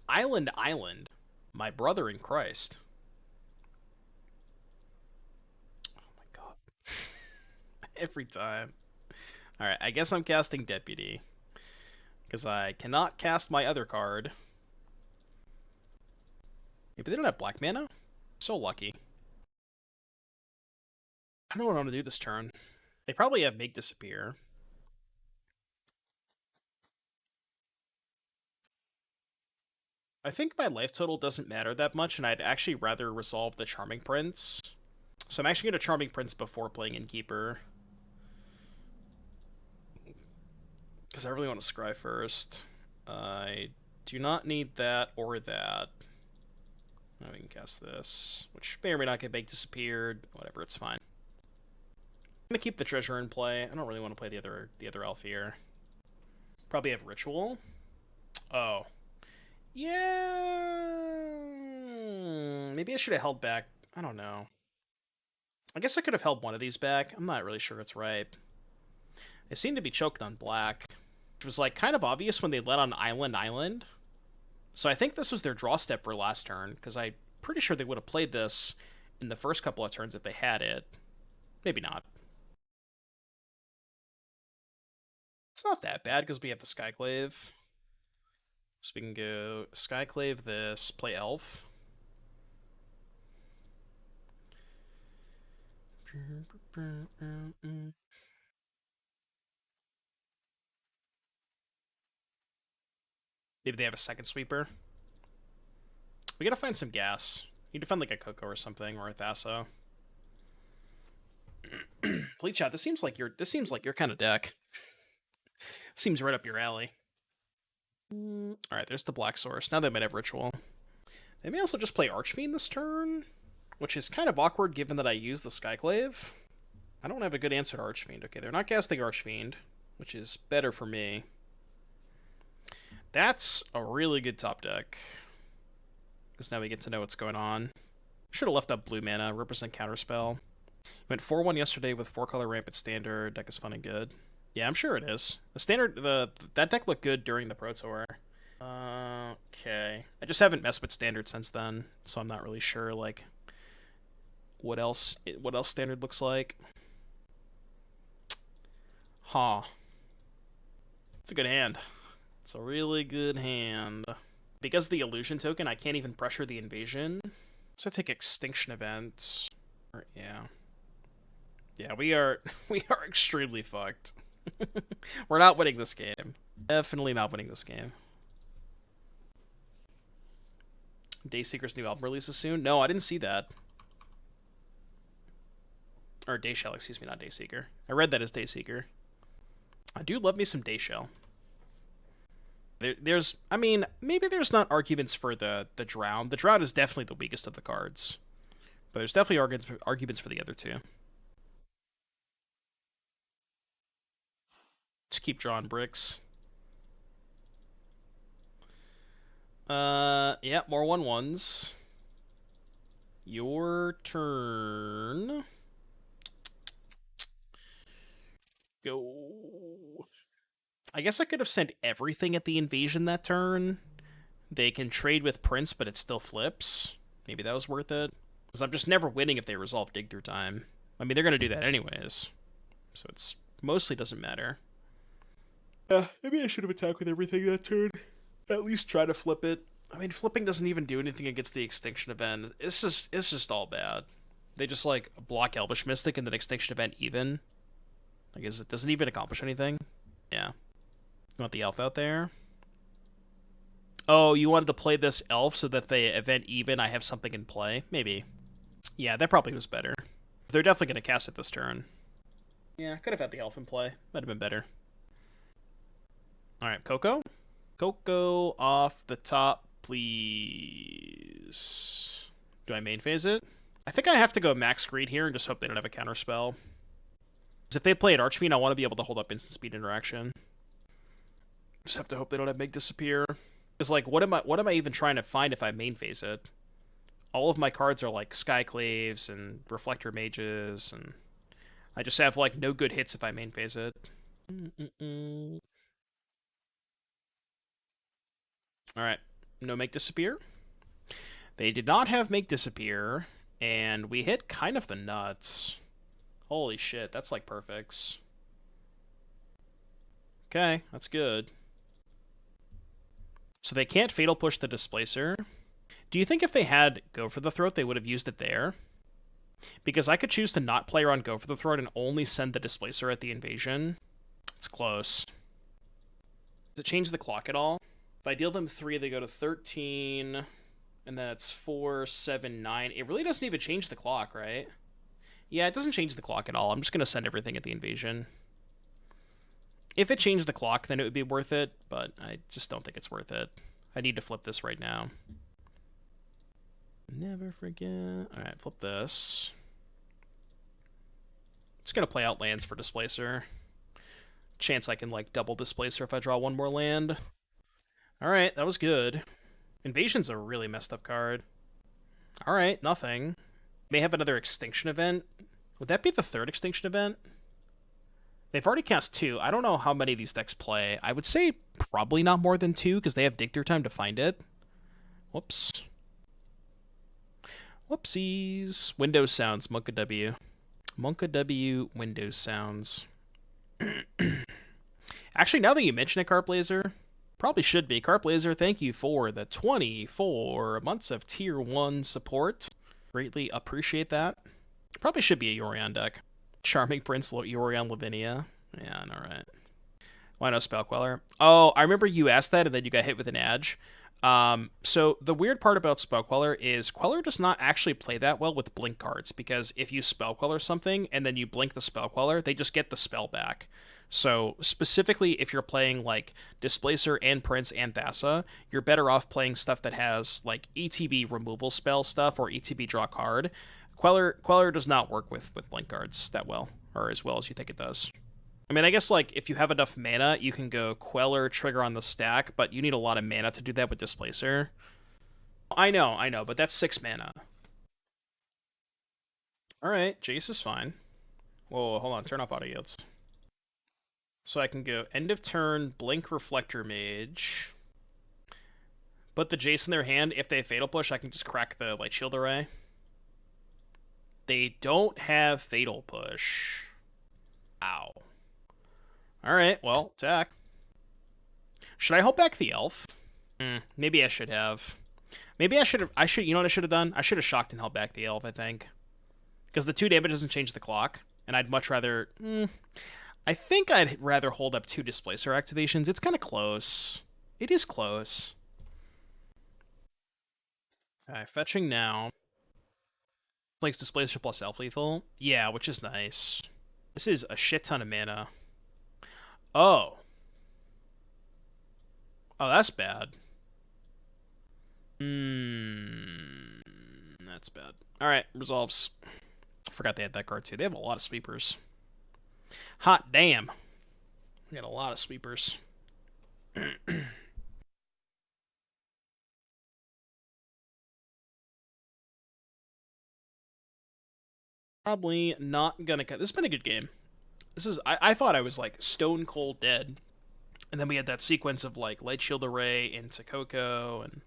Island. My brother in Christ. Oh my god. Every time. Alright, I guess I'm casting Deputy. Because I cannot cast my other card. Maybe they don't have black mana? So lucky. I don't know what I want to do this turn. They probably have Make Disappear. I think my life total doesn't matter that much, and I'd actually rather resolve the Charming Prince. So I'm actually going to Charming Prince before playing Innkeeper. Because I really want to scry first. I do not need that or that. Now we can cast this, which may or may not get Make Disappeared. Whatever, it's fine. I'm going to keep the treasure in play. I don't really want to play the other elf here. Probably have Ritual. Oh. Yeah, maybe I should have held back. I don't know. I guess I could have held one of these back. I'm not really sure it's right. They seem to be choked on black, which was like kind of obvious when they let on Island. So I think this was their draw step for last turn, because I'm pretty sure they would have played this in the first couple of turns if they had it. Maybe not. It's not that bad because we have the Skyclave. So we can go Skyclave this, play Elf. Maybe they have a second sweeper. We gotta find some gas. Need to find like a Coco or something, or a Thassa. Fleet chat. This seems like your kind of deck. Seems right up your alley. All right, there's the Black Source. Now they might have Ritual. They may also just play Archfiend this turn, which is kind of awkward given that I use the Skyclave. I don't have a good answer to Archfiend. Okay, they're not casting Archfiend, which is better for me. That's a really good top deck, because now we get to know what's going on. Should have left up blue mana, represent Counterspell. Went 4-1 yesterday with 4-color Rampant Standard. Deck is fun and good. Yeah, I'm sure it is. The standard, that deck looked good during the Pro Tour. Okay. I just haven't messed with Standard since then, so I'm not really sure, like, what else Standard looks like. Huh. It's a good hand. It's a really good hand. Because of the Illusion token, I can't even pressure the Invasion. So I take Extinction Event. Yeah. Yeah, we are extremely fucked. We're not winning this game. Definitely not winning this game. Dayseeker's new album releases soon? No, I didn't see that. Or Dayshell, excuse me, not Dayseeker. I read that as Dayseeker. I do love me some Dayshell. There's, I mean, maybe there's not arguments for the Drown. The Drown is definitely the weakest of the cards. But there's definitely arguments for the other two. Just keep drawing bricks. Yeah, more 1/1s. Your turn. Go. I guess I could have sent everything at the Invasion that turn. They can trade with Prince, but it still flips. Maybe that was worth it. Because I'm just never winning if they resolve Dig Through Time. I mean, they're going to do that anyways. So it's mostly doesn't matter. Yeah, maybe I should have attacked with everything that turn. At least try to flip it. I mean, flipping doesn't even do anything against the Extinction Event. It's just all bad. They just, like, block Elvish Mystic and then Extinction Event even. I guess it doesn't even accomplish anything. Yeah. You want the elf out there? Oh, you wanted to play this elf so that they event even, I have something in play? Maybe. Yeah, that probably was better. They're definitely going to cast it this turn. Yeah, could have had the elf in play. Might have been better. Alright, Coco? Coco off the top, please. Do I main phase it? I think I have to go max greed here and just hope they don't have a counterspell. Because if they play an Archfiend, I want to be able to hold up instant speed interaction. Just have to hope they don't have Make Disappear. Because, like, what am I even trying to find if I main phase it? All of my cards are, like, Skyclaves and Reflector Mages, and I just have, like, no good hits if I main phase it. Alright, no Make Disappear. They did not have Make Disappear, and we hit kind of the nuts. Holy shit, that's like perfects. Okay, that's good. So they can't Fatal Push the Displacer. Do you think if they had Go for the Throat, they would have used it there? Because I could choose to not play around Go for the Throat and only send the Displacer at the Invasion. It's close. Does it change the clock at all? If I deal them 3, they go to 13, and that's 4, 7, 9. It really doesn't even change the clock, right? Yeah, it doesn't change the clock at all. I'm just going to send everything at the Invasion. If it changed the clock, then it would be worth it, but I just don't think it's worth it. I need to flip this right now. Never forget. Alright, flip this. Just going to play out lands for Displacer. Chance I can, like, double Displacer if I draw one more land. Alright, that was good. Invasion's a really messed up card. Alright, nothing. May have another Extinction Event. Would that be the third Extinction Event? They've already cast 2. I don't know how many of these decks play. I would say probably not more than 2, because they have Dig Through Time to find it. Whoops. Whoopsies. Windows sounds, Monka W. Monka W, Windows sounds. Actually, now that you mention it, Cartblazer, probably should be. Cartblazer, thank you for the 24 months of Tier 1 support. Greatly appreciate that. Probably should be a Yorion deck. Charming Prince, Yorion, Lavinia. Yeah, alright. Why no Spell Queller? Oh, I remember you asked that and then you got hit with an edge. So the weird part about Spell Queller is Queller does not actually play that well with blink cards, because if you Spell Queller something and then you blink the Spell Queller, they just get the spell back. So specifically, if you're playing like Displacer and Prince and Thassa, you're better off playing stuff that has like ETB removal spell stuff or ETB draw card. Queller does not work with blink cards that well, or as well as you think it does. I mean, I guess, like, if you have enough mana, you can go Queller, trigger on the stack, but you need a lot of mana to do that with Displacer. I know, but that's 6 mana. Alright, Jace is fine. Whoa, hold on, turn off auto yields. So I can go end of turn, blink Reflector Mage. Put the Jace in their hand. If they have Fatal Push, I can just crack the Lightshield array. They don't have Fatal Push. Ow. Alright, well, attack. Should I hold back the elf? Maybe I should have. Maybe I should have. You know what I should have done? I should have shocked and held back the elf, I think. Because the 2 damage doesn't change the clock, and I'd much rather. I think I'd rather hold up 2 Displacer activations. It's kind of close. It is close. Alright, fetching now. Plays Displacer plus Elf Lethal. Yeah, which is nice. This is a shit ton of mana. Oh. Oh, that's bad. That's bad. Alright, resolves. Forgot they had that card too. They have a lot of sweepers. Hot damn. We got a lot of sweepers. Probably not gonna cut. This has been a good game. This is. I thought I was like stone cold dead, and then we had that sequence of like Lightshield array into Coco, and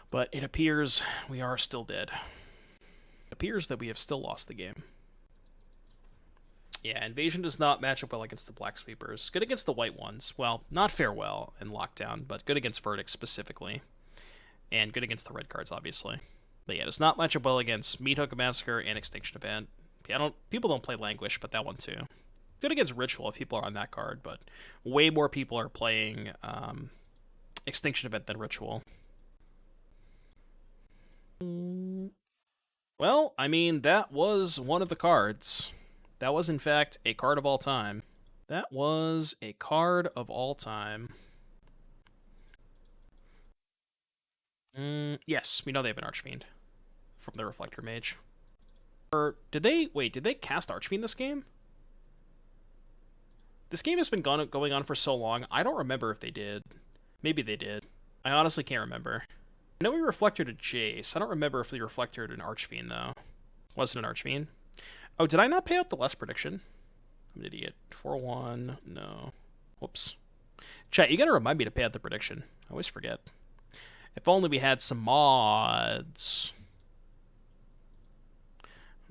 but it appears we are still dead. It appears that we have still lost the game. Yeah, Invasion does not match up well against the Black Sweepers. Good against the white ones. Well, not Farewell and Lockdown, but good against Verdict specifically, and good against the red cards, obviously. But yeah, it does not match up well against Meathook Massacre and Extinction Event. People don't play Languish, but that one too. Good against Ritual if people are on that card, but way more people are playing Extinction Event than Ritual. Well, I mean, that was one of the cards. That was, in fact, a card of all time. That was a card of all time. Yes, we know they have an Archfiend from the Reflector Mage. Or did they cast Archfiend this game? This game has been going on for so long, I don't remember if they did. Maybe they did. I honestly can't remember. I know we reflected a Jace. I don't remember if we reflected an Archfiend, though. Was it an Archfiend? Oh, did I not pay out the less prediction? I'm an idiot. 4-1. No. Whoops. Chat, you gotta remind me to pay out the prediction. I always forget. If only we had some mods.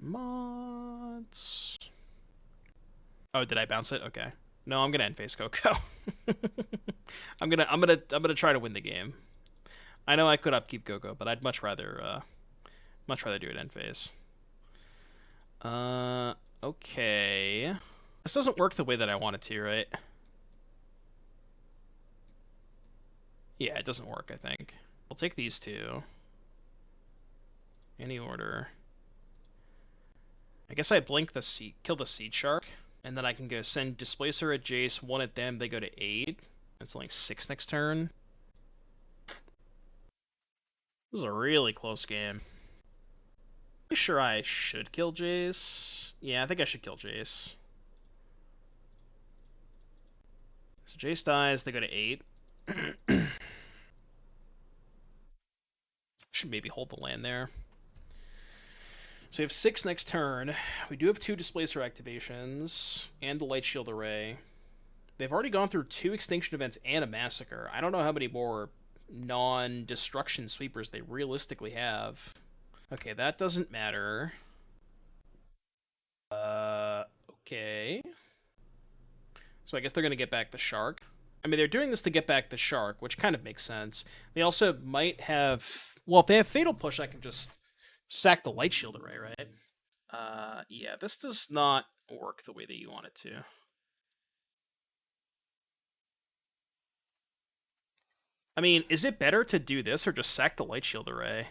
Mods. Oh, did I bounce it? Okay. No, I'm gonna end phase Coco. I'm gonna try to win the game. I know I could upkeep Coco, but I'd much rather do it end phase. Okay. This doesn't work the way that I want it to, right? Yeah, it doesn't work, I think. We'll take these two. Any order. I guess I blink the sea, kill the Seed Shark, and then I can go send Displacer at Jace, 1 at them, they go to 8. It's like 6 next turn. This is a really close game. Pretty sure I should kill Jace. Yeah, I think I should kill Jace. So Jace dies, they go to 8. Should maybe hold the land there. So we have 6 next turn. We do have 2 Displacer activations and the Lightshield array. They've already gone through 2 Extinction Events and a Massacre. I don't know how many more non-destruction sweepers they realistically have. Okay, that doesn't matter. Okay. So I guess they're going to get back the Shark. I mean, they're doing this to get back the Shark, which kind of makes sense. They also might have... Well, if they have Fatal Push, I can just sack the Lightshield array, right? Yeah, this does not work the way that you want it to. I mean, is it better to do this or just sack the Lightshield array?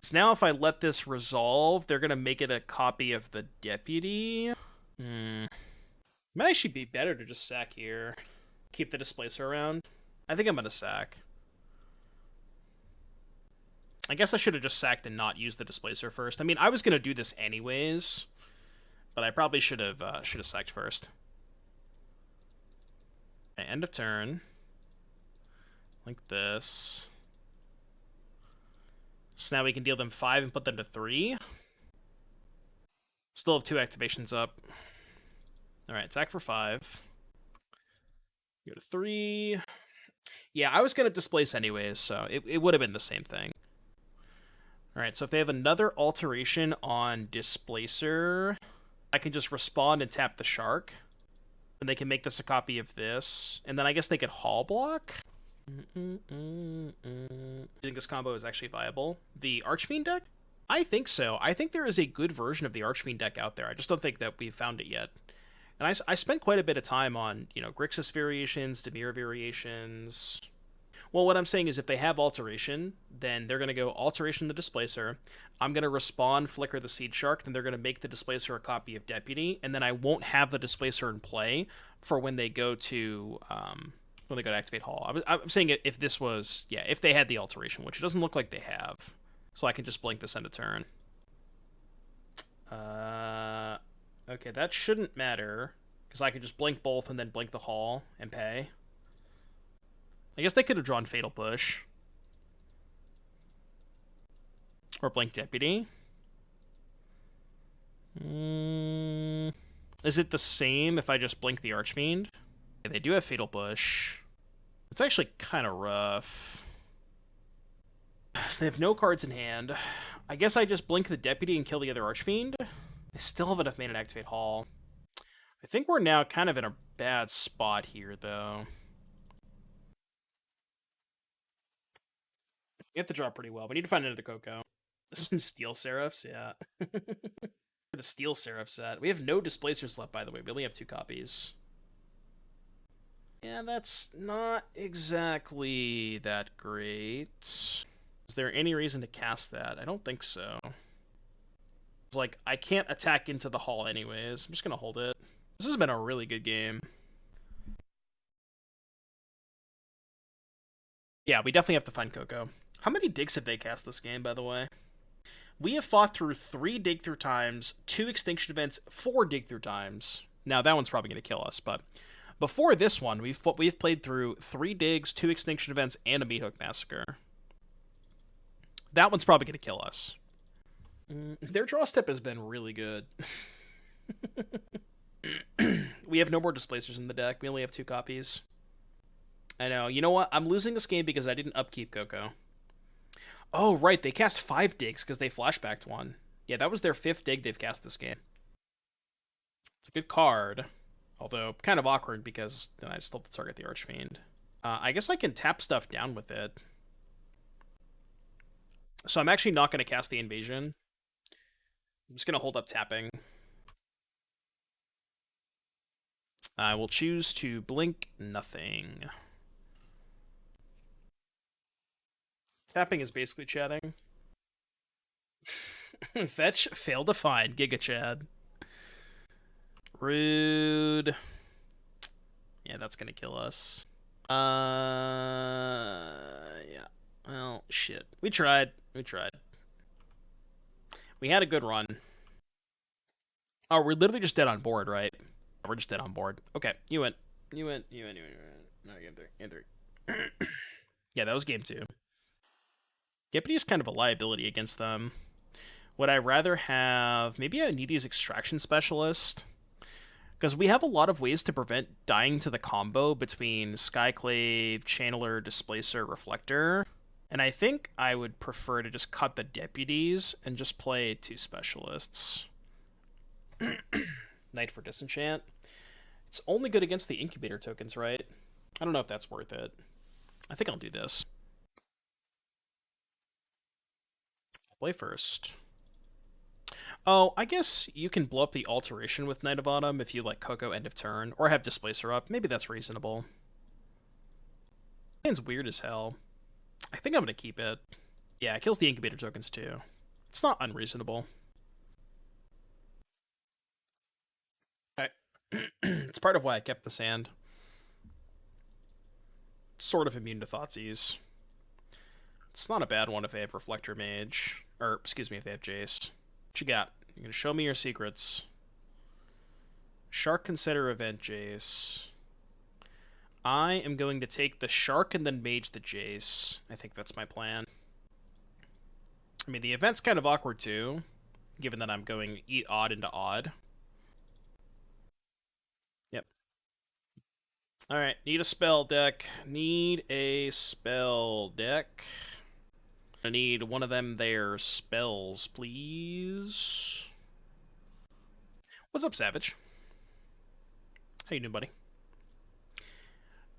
So now if I let this resolve, they're going to make it a copy of the Deputy. Might actually be better to just sack here. Keep the Displacer around. I think I'm going to sack. I guess I should have just sacked and not used the Displacer first. I mean, I was going to do this anyways, but I probably should have sacked first. Okay, end of turn. Like this. So now we can deal them 5 and put them to 3. Still have 2 activations up. Alright, attack for 5. Go to 3. Yeah, I was going to displace anyways, so it would have been the same thing. Alright, so if they have another alteration on Displacer, I can just respond and tap the Shark. And they can make this a copy of this. And then I guess they could Hall block? You think this combo is actually viable? The Archfiend deck? I think so. I think there is a good version of the Archfiend deck out there. I just don't think that we've found it yet. And I spent quite a bit of time on, Grixis variations, Dimir variations. Well, what I'm saying is if they have Alteration, then they're going to go Alteration the Displacer. I'm going to Respawn Flicker the Seed Shark, then they're going to make the Displacer a copy of Deputy, and then I won't have the Displacer in play for when they go to... when they go to activate Hall. I'm saying if this was... Yeah, if they had the Alteration, which it doesn't look like they have. So I can just blink this end of turn. Okay, that shouldn't matter. Because I could just blink both and then blink the Hall and pay. I guess they could have drawn Fatal Push. Or blink Deputy. Is it the same if I just blink the Archfiend? Yeah, they do have Fatal Push. It's actually kind of rough. So they have no cards in hand. I guess I just blink the Deputy and kill the other Archfiend. They still have enough mana to activate Hall. I think we're now kind of in a bad spot here, though. We have to draw pretty well. We need to find another Coco. Some Steel Seraphs, yeah. The Steel Seraph set. We have no Displacers left, by the way. We only have 2 copies. Yeah, that's not exactly that great. Is there any reason to cast that? I don't think so. It's like, I can't attack into the Hall anyways. I'm just going to hold it. This has been a really good game. Yeah, we definitely have to find Coco. How many digs have they cast this game, by the way? We have fought through 3 dig through times, 2 extinction events, 4 dig through times. Now, that one's probably going to kill us, but before this one, we've played through 3 digs, 2 extinction events, and a Meathook Massacre. That one's probably going to kill us. Their draw step has been really good. We have no more Displacers in the deck. We only have 2 copies. I know. You know what? I'm losing this game because I didn't upkeep Coco. Oh, right. They cast 5 digs because they flashbacked 1. Yeah, that was their 5th dig they've cast this game. It's a good card. Although, kind of awkward because then I still have to target the Archfiend. I guess I can tap stuff down with it. So I'm actually not going to cast the Invasion. I'm just going to hold up tapping. I will choose to blink nothing. Tapping is basically chatting. Fetch, fail to find, Giga Chad. Rude. Yeah, that's gonna kill us. Yeah. Well, shit. We tried. We had a good run. Oh, we're literally just dead on board, right? We're just dead on board. Okay, you went. No, game 3. Yeah, that was game 2. Deputy is kind of a liability against them. Would I rather have... Maybe I need these Extraction Specialist. Because we have a lot of ways to prevent dying to the combo between Skyclave, Channeler, Displacer, Reflector. And I think I would prefer to just cut the Deputies and just play 2 Specialists. Knight for Disenchant. It's only good against the Incubator tokens, right? I don't know if that's worth it. I think I'll do this. Play first. Oh, I guess you can blow up the Alteration with Knight of Autumn if you like Coco end of turn, or have Displacer up. Maybe that's reasonable. It's weird as hell. I think I'm going to keep it. Yeah, it kills the incubator tokens too. It's not unreasonable. It's part of why I kept the sand. It's sort of immune to Thoughtseize. It's not a bad one if they have Reflector Mage. Or, excuse me, if they have Jace. What you got? You're going to show me your secrets. Shark Consider Event Jace. I am going to take the Shark and then Mage the Jace. I think that's my plan. I mean, the event's kind of awkward too, given that I'm going odd into odd. Yep. Alright, need a spell deck. Need a spell deck. I need one of them there spells, please. What's up, Savage? How you doing, buddy?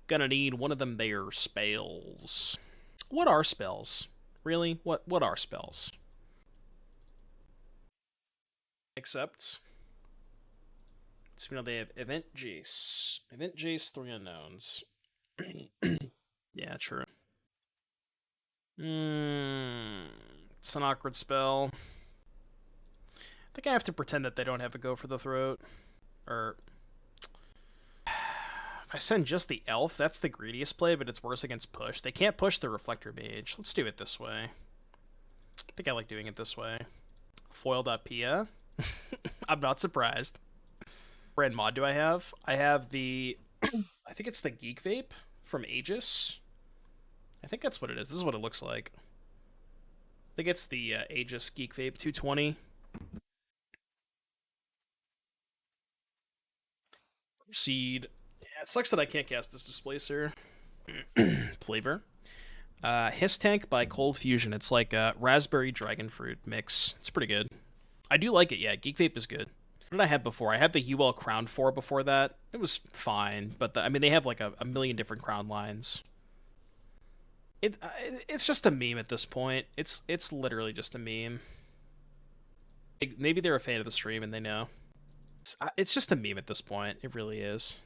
Gonna need one of them there spells. What are spells? Really? What are spells? Except, so we know they have Event Jace. Event Jace, 3 unknowns. Yeah, true. It's an awkward spell. I think I have to pretend that they don't have a go for the throat. Or if I send just the elf, that's the greediest play, but it's worse against push. They can't push the Reflector Mage. Let's do it this way. I think I like doing it this way. Foil.pia. I'm not surprised. What brand mod do I have? I have the... I think it's the Geek Vape from Aegis. I think that's what it is. This is what it looks like. I think it's the Aegis Geek Vape 220. Proceed. Yeah, it sucks that I can't cast this Displacer. Flavor. Hiss Tank by Cold Fusion. It's like a raspberry dragon fruit mix. It's pretty good. I do like it, yeah. Geek Vape is good. What did I have before? I had the UL Crown 4 before that. It was fine, but I mean, they have like a million different crown lines. It's just a meme at this point. It's literally just a meme. Maybe they're a fan of the stream and they know. It's just a meme at this point. It really is.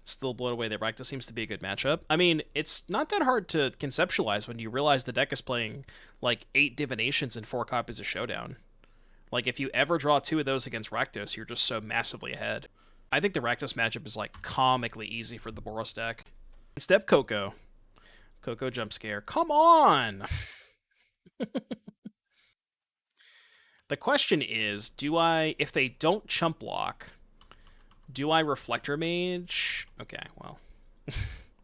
Still blown away that Rakdos seems to be a good matchup. I mean, it's not that hard to conceptualize when you realize the deck is playing like 8 divinations and 4 copies of Showdown. Like, if you ever draw 2 of those against Rakdos, you're just so massively ahead. I think the Rakdos matchup is like comically easy for the Boros deck. Step Coco. Coco jump scare. Come on! The question is, if they don't chump block, do I Reflector Mage? Okay, well,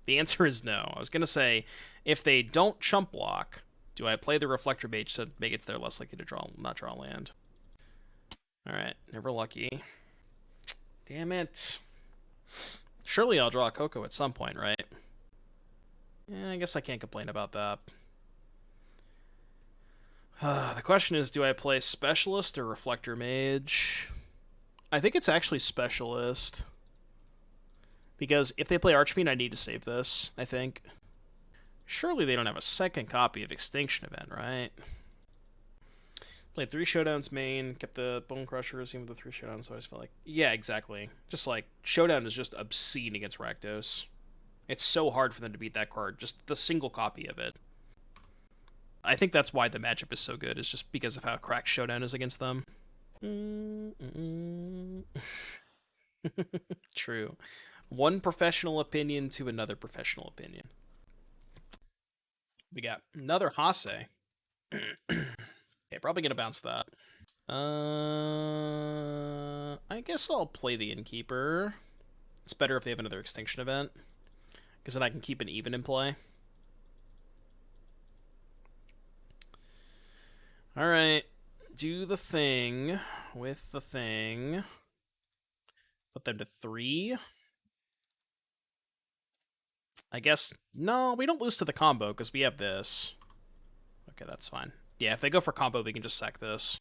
the answer is no. I was going to say, if they don't chump block, do I play the Reflector Mage to make it so they're less likely to not draw land? Alright, never lucky. Damn it. Surely I'll draw a Coco at some point, right? Yeah, I guess I can't complain about that. The question is, do I play Specialist or Reflector Mage? I think it's actually Specialist. Because if they play Archfiend, I need to save this, I think. Surely they don't have a second copy of Extinction Event, right? Played 3 Showdowns main, kept the Bone Crushers, even with the 3 Showdowns, so I just felt like... Yeah, exactly. Just like, Showdown is just obscene against Rakdos. It's so hard for them to beat that card, just the single copy of it. I think that's why the matchup is so good, is just because of how cracked Showdown is against them. True. One professional opinion to another professional opinion. We got another Hase. Okay, probably gonna bounce that. I guess I'll play the Innkeeper. It's better if they have another Extinction Event, because then I can keep an even in play. Alright. Do the thing with the thing. Put them to 3. I guess... No, we don't lose to the combo, because we have this. Okay, that's fine. Yeah, if they go for combo, we can just sack this.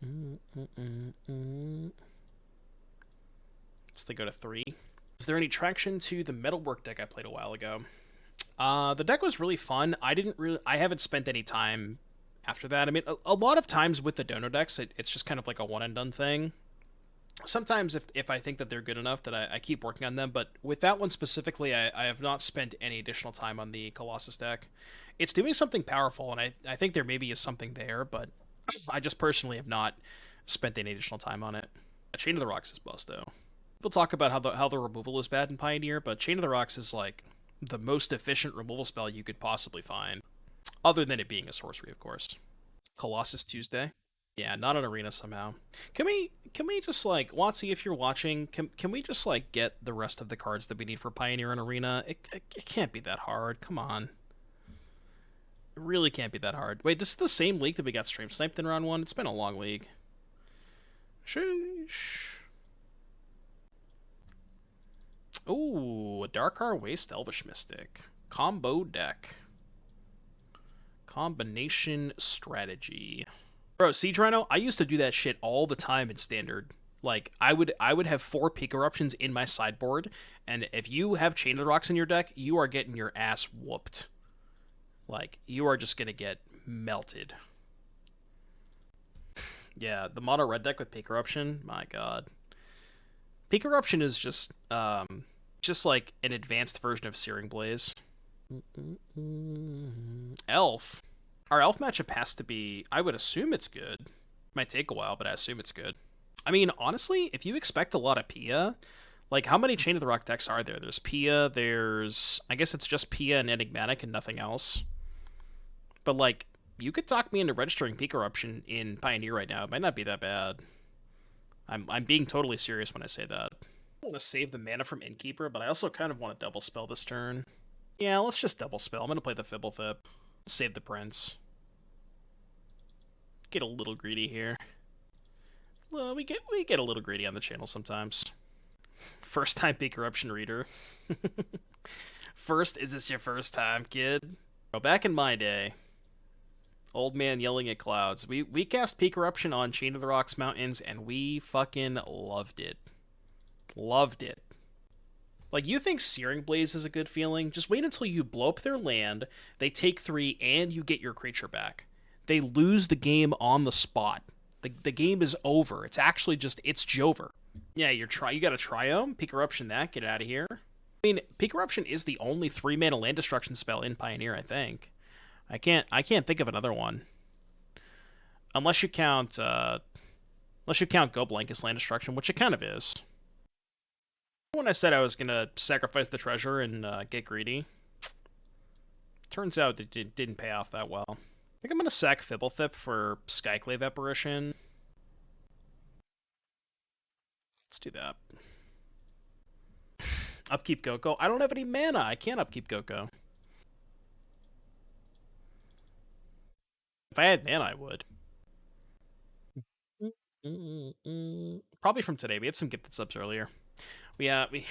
So they go to 3. Is there any traction to the Metalwork deck I played a while ago? The deck was really fun. I haven't spent any time after that. I mean, a lot of times with the Dono decks, it's just kind of like a one and done thing. Sometimes if I think that they're good enough that I keep working on them, but with that one specifically, I have not spent any additional time on the Colossus deck. It's doing something powerful, and I think there maybe is something there, but I just personally have not spent any additional time on it. Chain of the Rocks is bust, though. We'll talk about how the removal is bad in Pioneer, but Chain of the Rocks is like the most efficient removal spell you could possibly find, other than it being a sorcery, of course. Colossus Tuesday. Yeah, not an arena somehow. Can we just like Watsy, if you're watching, can we just like get the rest of the cards that we need for Pioneer and Arena? It can't be that hard. Come on. It really can't be that hard. Wait, this is the same league that we got stream sniped in round one? It's been a long league. Sheesh. Ooh, a Adarkar Wastes Elvish Mystic. Combo deck. Combination strategy. Bro, Siege Rhino, I used to do that shit all the time in Standard. Like, I would have 4 Peak Eruptions in my sideboard, and if you have Chain of the Rocks in your deck, you are getting your ass whooped. Like, you are just gonna get melted. Yeah, the mono red deck with Peak Eruption, my god. Peak Eruption is just like an advanced version of Searing Blaze. Elf. Our elf matchup has to be, I would assume it's good. Might take a while, but I assume it's good. I mean, honestly, if you expect a lot of Pia, like, how many Chain of the Rock decks are there? There's Pia, I guess it's just Pia and Enigmatic and nothing else. But, like, you could talk me into registering Peak Eruption in Pioneer right now. It might not be that bad. I'm being totally serious when I say that. I want to save the mana from Innkeeper, but I also kind of want to double spell this turn. Yeah, let's just double spell. I'm going to play the Fblthp. Save the Prince. Get a little greedy here. Well, we get a little greedy on the channel sometimes. First time Peak Eruption reader. Is this your first time, kid? Well, back in my day, old man yelling at clouds, we cast Peak Eruption on Chain of the Rocks Mountains, and we fucking loved it. Loved it. Like, you think Searing Blaze is a good feeling? Just wait until you blow up their land, they take 3, and you get your creature back. They lose the game on the spot. The game is over. It's actually just, it's Jover. Yeah, you got a Triome, Peak Eruption that, get out of here. I mean, Peak Eruption is the only 3-mana land destruction spell in Pioneer, I think. I can't think of another one. Unless you count Gobakhan as land destruction, which it kind of is. When I said I was gonna sacrifice the treasure and get greedy, turns out it didn't pay off that well. I think I'm gonna sack Fblthp for Skyclave Apparition. Let's do that. Upkeep Goko. I don't have any mana. I can't upkeep Goko. If I had mana, I would. Probably from today. We had some gifted subs earlier. I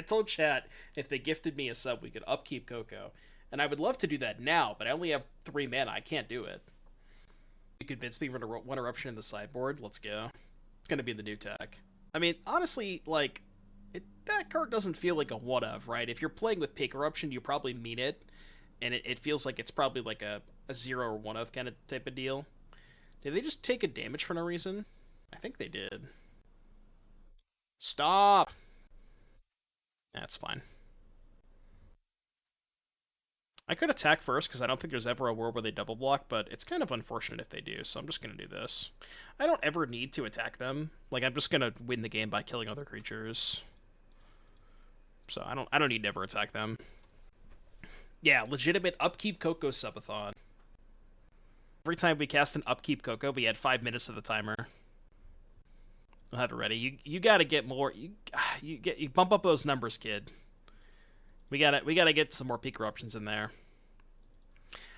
told chat if they gifted me a sub, we could upkeep Coco. And I would love to do that now, but I only have 3 mana. I can't do it. You convinced me to run one Eruption in the sideboard. Let's go. It's going to be the new tech. I mean, honestly, like, that card doesn't feel like a one of, right? If you're playing with Peak Eruption, you probably mean it. And it feels like it's probably like a 0 or 1 of kind of type of deal. Did they just take a damage for no reason? I think they did. Stop! That's fine. I could attack first, because I don't think there's ever a world where they double block, but it's kind of unfortunate if they do, so I'm just going to do this. I don't ever need to attack them. Like, I'm just going to win the game by killing other creatures. So I don't need to ever attack them. Yeah, legitimate Upkeep Coco subathon. Every time we cast an Upkeep Coco, we add 5 minutes to the timer. I'll have it ready. You gotta get more. You bump up those numbers, kid. We gotta get some more Peak Eruptions in there.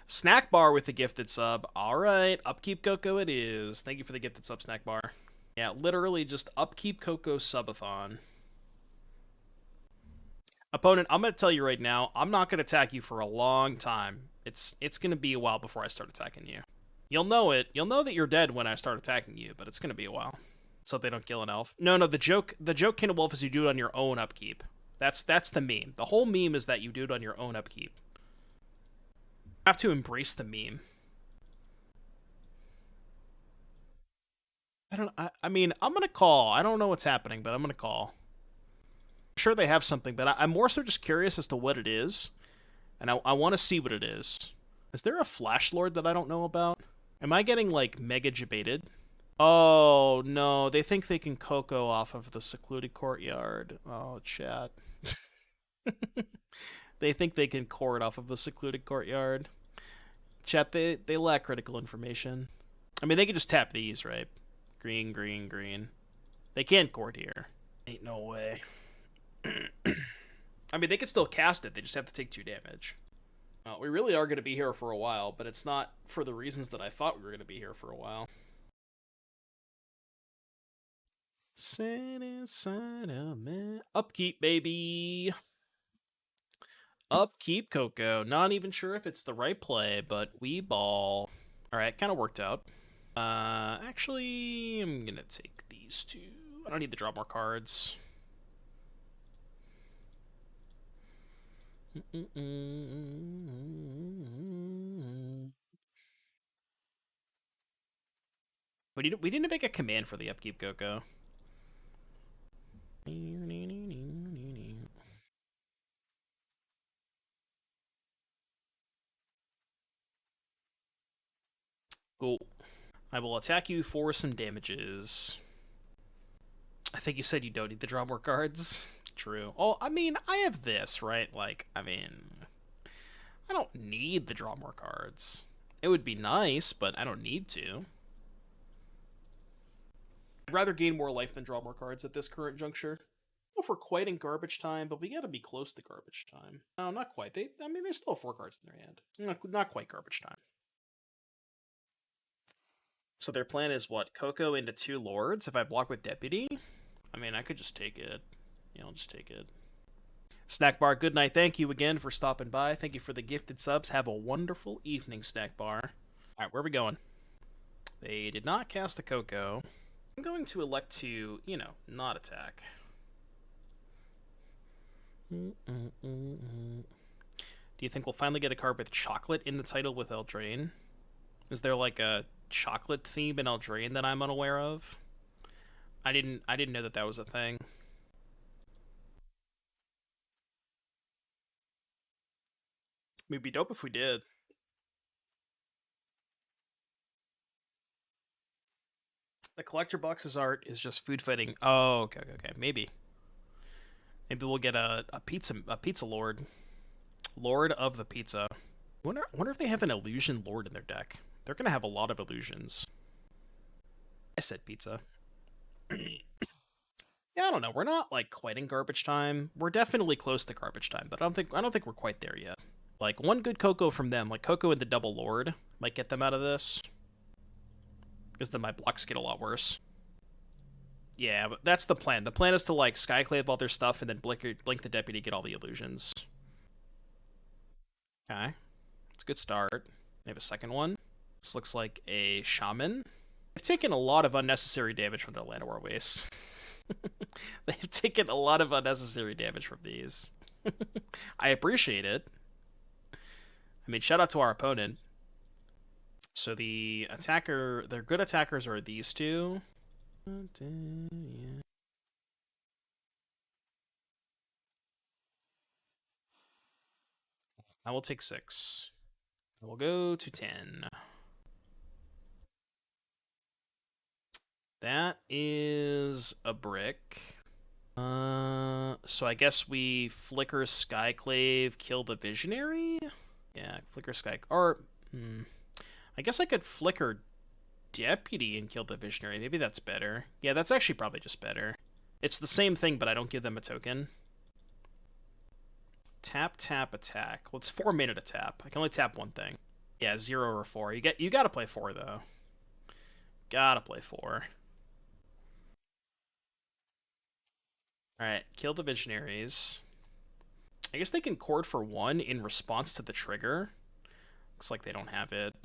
Snack Bar with the gifted sub. All right, Upkeep Coco it is. Thank you for the gifted sub, Snack Bar. Yeah, literally just Upkeep Coco subathon. Opponent, I'm gonna tell you right now, I'm not gonna attack you for a long time. It's gonna be a while before I start attacking you. You'll know it. You'll know that you're dead when I start attacking you, but it's gonna be a while. So they don't kill an elf. No, the joke Kin of Wolf is you do it on your own upkeep. That's the meme. The whole meme is that you do it on your own upkeep. You have to embrace the meme. I mean, I'm gonna call. I don't know what's happening, but I'm gonna call. I'm sure they have something, but I'm more so just curious as to what it is, and I want to see what it is. Is there a Flash Lord that I don't know about? Am I getting like mega debated? Oh no, they think they can Coco off of the secluded courtyard. Oh, chat. They think they can court off of the secluded courtyard. Chat, they lack critical information. I mean, they can just tap these, right? Green, green, green. They can't court here. Ain't no way. I mean, they can still cast it. They just have to take 2 damage. We really are going to be here for a while, but it's not for the reasons that I thought we were going to be here for a while. Upkeep, baby. Upkeep, Coco. Not even sure if it's the right play, but we ball. Alright, kind of worked out. Actually, I'm going to take these 2. I don't need to draw more cards. We need to make a command for the upkeep, Coco. Cool. I will attack you for some damages. I think you said you don't need to draw more cards. True. Oh, I mean, I have this, right? Like, I mean, I don't need to draw more cards. It would be nice, but I don't need to. I'd rather gain more life than draw more cards at this current juncture. If we're quite in garbage time, but we gotta be close to garbage time. No, not quite. They still have 4 cards in their hand. Not quite garbage time. So their plan is what? Coco into 2 lords if I block with Deputy? I mean, I could just take it. Yeah, I'll just take it. Snack Bar, good night. Thank you again for stopping by. Thank you for the gifted subs. Have a wonderful evening, Snack Bar. Alright, where are we going? They did not cast a Coco. I'm going to elect to, not attack. Do you think we'll finally get a card with chocolate in the title with Eldraine? Is there like a chocolate theme in Eldraine that I'm unaware of? I didn't know that was a thing. It'd be dope if we did. The collector box's art is just food fighting. Oh, okay. Maybe we'll get a pizza lord, lord of the pizza. Wonder if they have an illusion lord in their deck. They're gonna have a lot of illusions. I said pizza. Yeah, I don't know. We're not like quite in garbage time. We're definitely close to garbage time, but I don't think we're quite there yet. Like one good Coco from them, like Coco and the double lord, might get them out of this. Because then my blocks get a lot worse. Yeah, but that's the plan. The plan is to like Skyclave all their stuff and then blink the Deputy, get all the illusions. Okay, it's a good start. They have a second one. This looks like a shaman. They've taken a lot of unnecessary damage from their Llanowar Wastes. They've taken a lot of unnecessary damage from these. I appreciate it. I mean, shout out to our opponent. So the attacker, their good attackers are these 2. I will take 6. I will go to 10. That is a brick. So I guess we flicker Skyclave, kill the Visionary? Yeah, flicker Sky... Or, I guess I could flicker Deputy and kill the Visionary. Maybe that's better. Yeah, that's actually probably just better. It's the same thing, but I don't give them a token. Tap, tap, attack. Well, it's 4 mana to tap. I can only tap one thing. Yeah, 0 or 4. You gotta play 4, though. Gotta play 4. Alright, kill the Visionaries. I guess they can court for 1 in response to the trigger. Looks like they don't have it.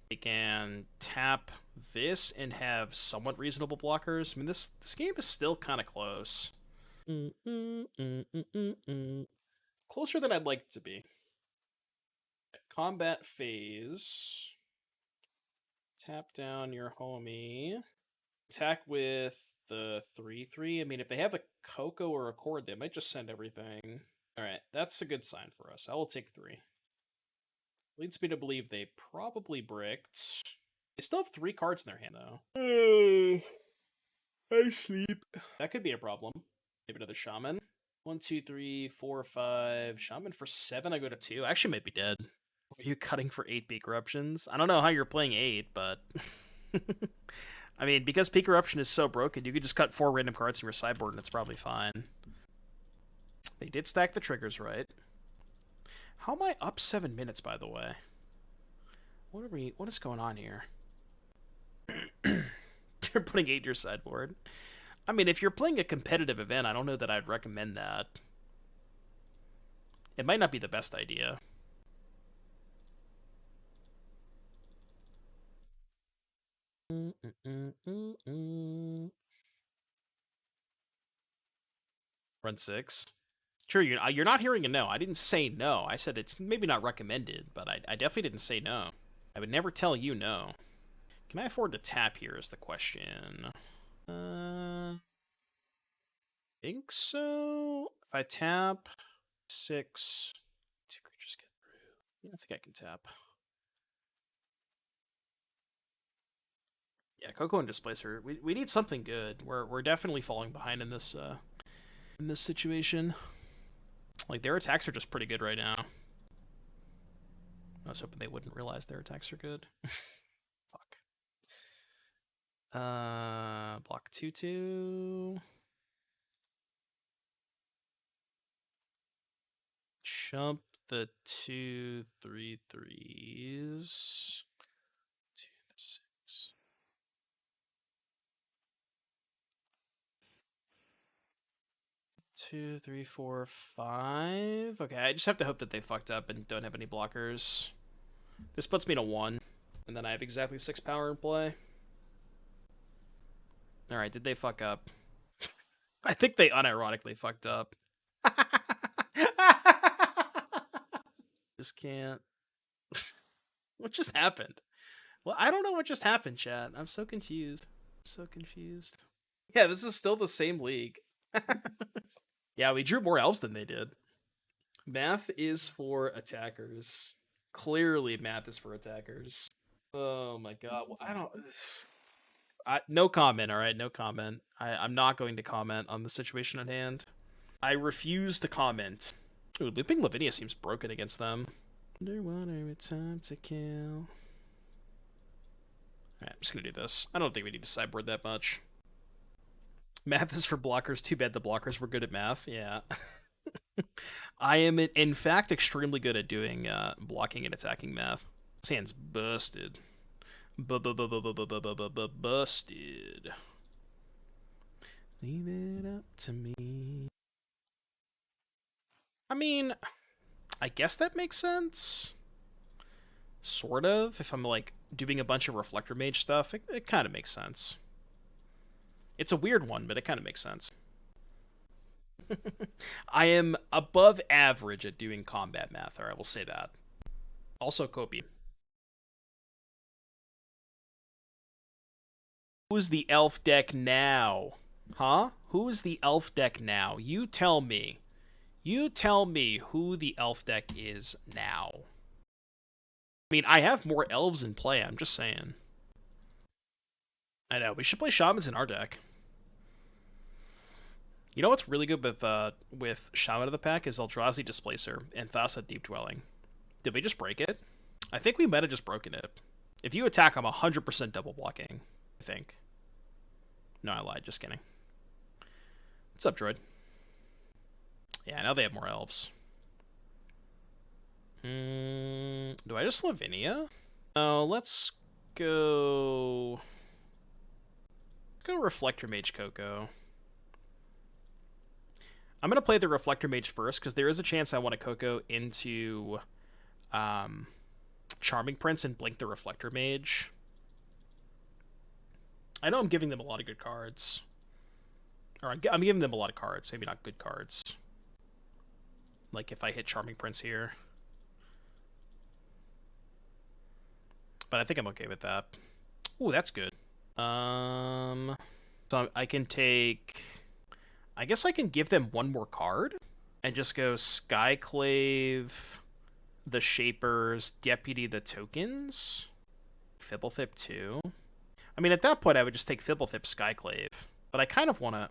They can tap this and have somewhat reasonable blockers. I mean, this game is still kind of close. Closer than I'd like it to be. Combat phase. Tap down your homie. Attack with the 3/3. I mean, if they have a Coco or a Cord, they might just send everything. Alright, that's a good sign for us. I will take 3. Leads me to believe they probably bricked. They still have 3 cards in their hand, though. I sleep. That could be a problem. Maybe another Shaman. 1, 2, 3, 4, 5. Shaman for 7. I go to 2. I actually might be dead. Are you cutting for 8 Peak Eruptions? I don't know how you're playing 8, but... I mean, because Peak Eruption is so broken, you could just cut 4 random cards from your sideboard and it's probably fine. They did stack the triggers right. How am I up 7 minutes, by the way? What is going on here? You're putting 8 in your sideboard. I mean, if you're playing a competitive event, I don't know that I'd recommend that. It might not be the best idea. Run 6. True, you're not hearing a no. I didn't say no. I said it's maybe not recommended, but I definitely didn't say no. I would never tell you no. Can I afford to tap here is the question. Think so. If I tap 6, 2 creatures get through. Yeah, I think I can tap. Yeah, Coco and Displacer. We need something good. We're definitely falling behind in this situation. Like, their attacks are just pretty good right now. I was hoping they wouldn't realize their attacks are good. Fuck. Block 2/2. Jump the 2 3/3s. 2 6. Two, 3, 4, 5. Okay, I just have to hope that they fucked up and don't have any blockers. This puts me to 1, and then I have exactly 6 power in play. Alright, did they fuck up? I think they unironically fucked up. Just can't. What just happened? Well, I don't know what just happened, chat. I'm so confused. Yeah, this is still the same league. Yeah, we drew more elves than they did. Math is for attackers. Clearly, math is for attackers. Oh my god. Well, I don't... no comment, alright? No comment. I'm not going to comment on the situation at hand. I refuse to comment. Ooh, looping Lavinia seems broken against them. Underwater, it's time to kill. Alright, I'm just gonna do this. I don't think we need to sideboard that much. Math is for blockers. Too bad the blockers were good at math. Yeah. I am, in fact, extremely good at doing blocking and attacking math. This hand's busted. Busted. Leave it up to me. I mean, I guess that makes sense. Sort of. If I'm, like, doing a bunch of Reflector Mage stuff, it kind of makes sense. It's a weird one, but it kind of makes sense. I am above average at doing combat math, or I will say that. Also, Kopi. Who's the elf deck now? Huh? Who is the elf deck now? You tell me. You tell me who the elf deck is now. I mean, I have more elves in play, I'm just saying. I know, we should play shamans in our deck. You know what's really good with Shaman of the Pack is Eldrazi Displacer and Thassa Deep Dwelling. Did we just break it? I think we might have just broken it. If you attack, I'm 100% double blocking, I think. No, I lied. Just kidding. What's up, Droid? Yeah, now they have more elves. Do I just Lavinia? Oh, let's go... Let's go Reflector Mage Coco. I'm going to play the Reflector Mage first, because there is a chance I want to Coco into Charming Prince and blink the Reflector Mage. I know I'm giving them a lot of good cards. Or I'm giving them a lot of cards, maybe not good cards. Like if I hit Charming Prince here. But I think I'm okay with that. Ooh, that's good. So I can take... I guess I can give them one more card and just go Skyclave, the Shapers, Deputy the Tokens, Fblthp 2. I mean, at that point, I would just take Fblthp Skyclave. But I kind of want to...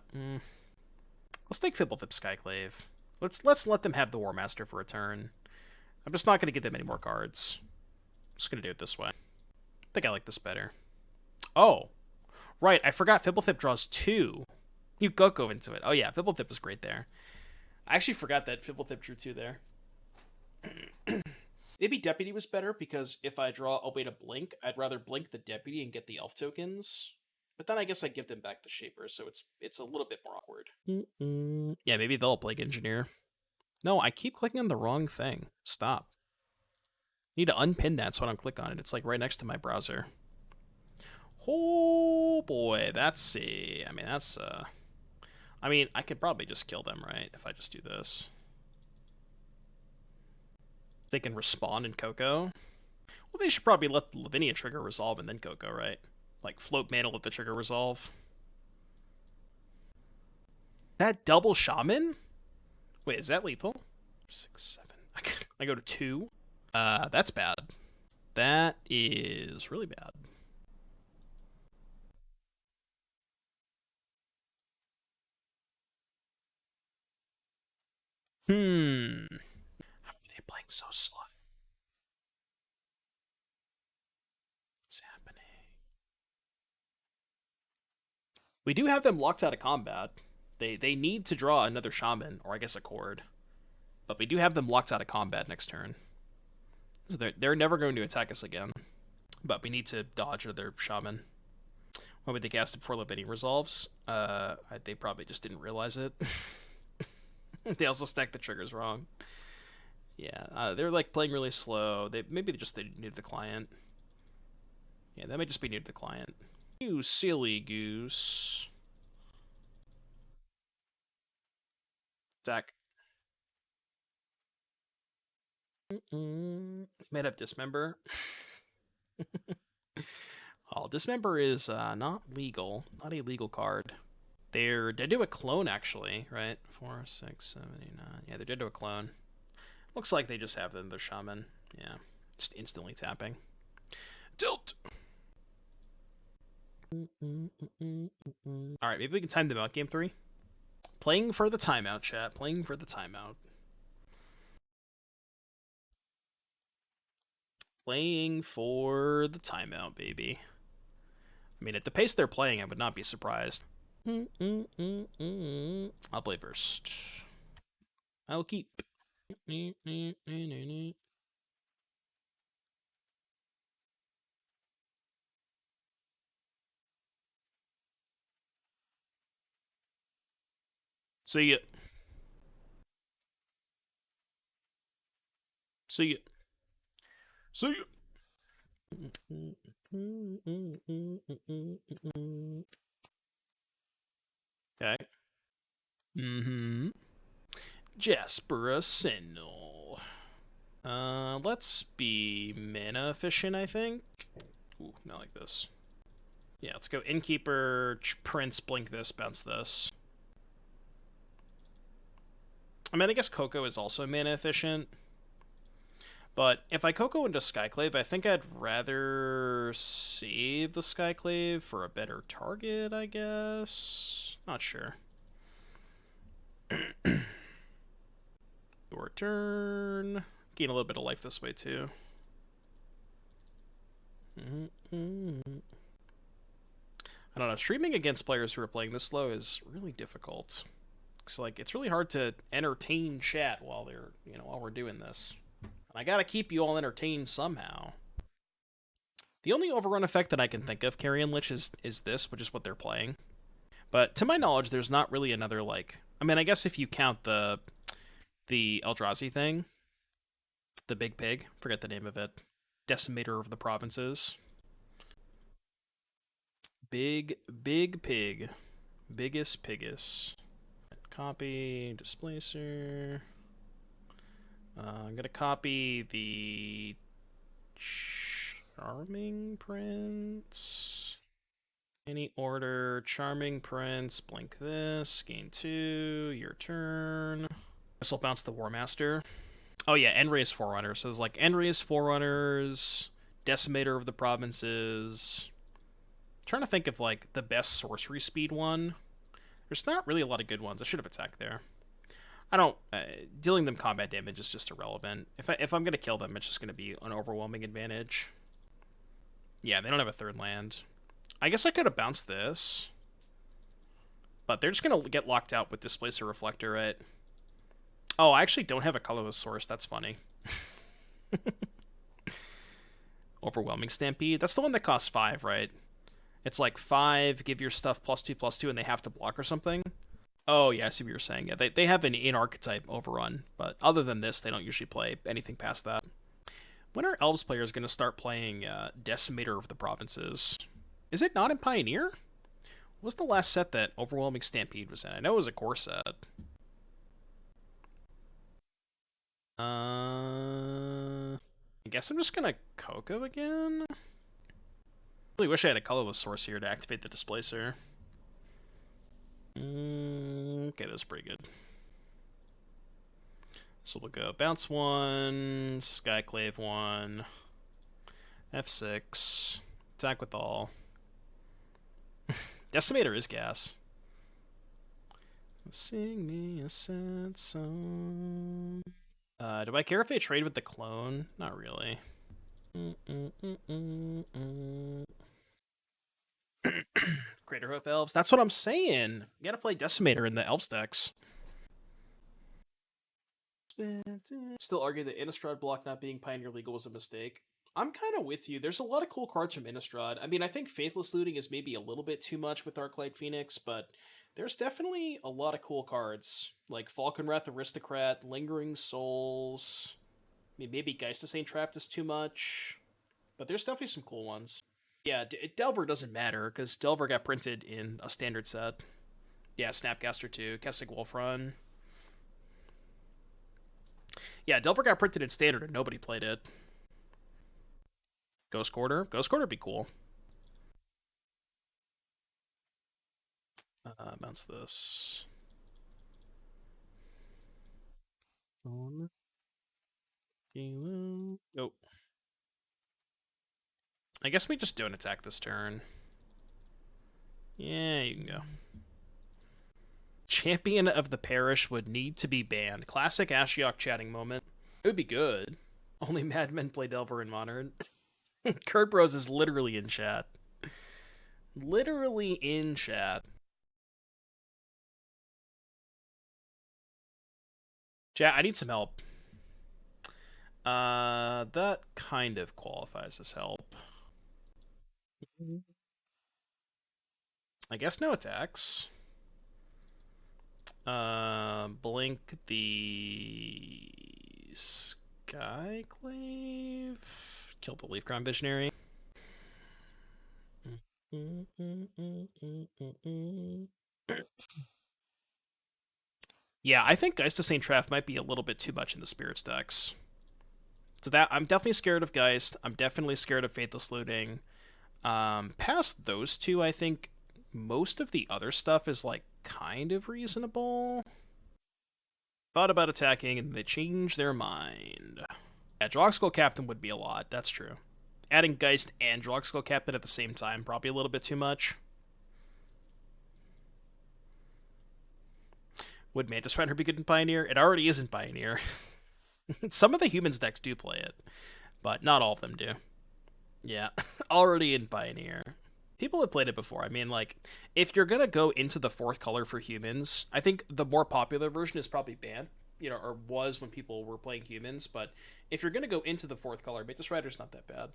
Let's take Fblthp Skyclave. Let's let them have the War Master for a turn. I'm just not going to get them any more cards. I'm just going to do it this way. I think I like this better. Oh, right. I forgot Fblthp draws 2. You go into it. Oh, yeah. Fblthp is great there. I actually forgot that Fblthp drew 2 there. Maybe Deputy was better, because if I draw a way to blink, I'd rather blink the Deputy and get the Elf tokens. But then I guess I give them back the Shaper, so it's a little bit more awkward. Yeah, maybe they'll Plague Engineer. No, I keep clicking on the wrong thing. Stop. I need to unpin that so I don't click on it. It's like right next to my browser. Oh boy, that's a... I mean, that's... I mean, I could probably just kill them, right? If I just do this. They can respawn in Coco. Well, they should probably let the Lavinia trigger resolve and then Coco, right? Like, float mana, let the trigger resolve. That double Shaman? Wait, is that lethal? 6, 7. I go to 2. That's bad. That is really bad. How are they playing so slow? What's happening? We do have them locked out of combat. They need to draw another Shaman, or I guess a Chord. But we do have them locked out of combat next turn. So they're never going to attack us again. But we need to dodge their Shaman. Why would they cast it before Lavinia resolves? They probably just didn't realize it. They also stacked the triggers wrong. Yeah, they're like playing really slow. Maybe they new to the client. Yeah, that might just be new to the client. You silly goose. Attack. Made up Dismember. Oh, Dismember is not legal. Not a legal card. They're dead to a clone, actually, right? 4, 6, 7, 8, 9. Yeah, they're dead to a clone. Looks like they just have their Shaman. Yeah, just instantly tapping. Tilt! Alright, maybe we can time them out, game 3. Playing for the timeout, chat. Playing for the timeout. Playing for the timeout, baby. I mean, at the pace they're playing, I would not be surprised. I'll play first. I'll keep. See ya. See ya. See ya. Okay. Jasper Sentinel. Let's be mana efficient, I think. Ooh, not like this. Yeah, let's go Innkeeper, Prince, blink this, bounce this. I mean, I guess Coco is also mana efficient. But if I Coco into Skyclave, I think I'd rather save the Skyclave for a better target, I guess. Not sure. Your turn. Gain a little bit of life this way, too. I don't know. Streaming against players who are playing this slow is really difficult. It's like, it's really hard to entertain chat while they're, while we're doing this. I gotta keep you all entertained somehow. The only overrun effect that I can think of, Carrion Lich, is this, which is what they're playing. But to my knowledge, there's not really another, like... I mean, I guess if you count the Eldrazi thing, the Big Pig, forget the name of it, Decimator of the Provinces. Big Pig. Biggest Piggus. Copy, Displacer... I'm going to copy the Charming Prince. Any order, Charming Prince, blink this, gain 2, your turn. This will bounce the War Master. Oh yeah, Enray's Forerunner. So it's like Enray's Forerunners, Decimator of the Provinces. I'm trying to think of like the best sorcery speed one. There's not really a lot of good ones. I should have attacked there. I don't. Dealing them combat damage is just irrelevant. If I'm gonna kill them, it's just gonna be an overwhelming advantage. Yeah, they don't have a third land. I guess I could have bounced this, but they're just gonna get locked out with Displacer Reflector, right? Oh, I actually don't have a colorless source. That's funny. Overwhelming Stampede. That's the one that costs 5, right? It's like 5, give your stuff +2/+2, and they have to block or something. Oh, yeah, I see what you're saying. Yeah, they have an in-archetype overrun, but other than this, they don't usually play anything past that. When are Elves players going to start playing Decimator of the Provinces? Is it not in Pioneer? What was the last set that Overwhelming Stampede was in? I know it was a core set. I guess I'm just going to Coco again? I really wish I had a colorless source here to activate the Displacer. Okay, that's pretty good. So we'll go Bounce 1, Skyclave 1, F6, attack with all. Decimator is gas. Sing me a sad song. Do I care if they trade with the clone? Not really. Greater Hoof Elves. That's what I'm saying. You gotta play Decimator in the Elves decks. Still argue that Innistrad block not being Pioneer legal was a mistake. I'm kind of with you. There's a lot of cool cards from Innistrad. I mean, I think Faithless Looting is maybe a little bit too much with Arclight Phoenix, but there's definitely a lot of cool cards. Like Falconwrath Aristocrat, Lingering Souls. I mean, maybe Geistasane Trapped is too much. But there's definitely some cool ones. Yeah, Delver doesn't matter, because Delver got printed in a standard set. Yeah, Snapcaster 2, Kessig Wolfrun. Yeah, Delver got printed in standard and nobody played it. Ghost Quarter? Ghost Quarter would be cool. Bounce this. Oh. I guess we just don't attack this turn. Yeah, you can go. Champion of the Parish would need to be banned. Classic Ashiok chatting moment. It would be good. Only madmen play Delver in Modern. Kurt Bros is literally in chat. Literally in chat. Chat, I need some help. That kind of qualifies as help. I guess no attacks. Blink the Skyclave. Kill the Leafground Visionary. Yeah, I think Geistasane Traff might be a little bit too much in the Spirits decks. So that I'm definitely scared of Geist. I'm definitely scared of Faithless Looting. Past those two, I think most of the other stuff is like kind of reasonable. Thought about attacking and they changed their mind. Yeah, Drogskull Captain would be a lot. That's true. Adding Geist and Drogskull Captain at the same time probably a little bit too much. Would Mantis Rider be good in Pioneer? It already is in Pioneer. Some of the humans decks do play it, but not all of them do. Yeah, already in Pioneer. People have played it before. I mean, like, if you're gonna go into the fourth color for humans, I think the more popular version is probably Bant, you know, or was when people were playing humans, but if you're gonna go into the fourth color, Mantis Rider's not that bad.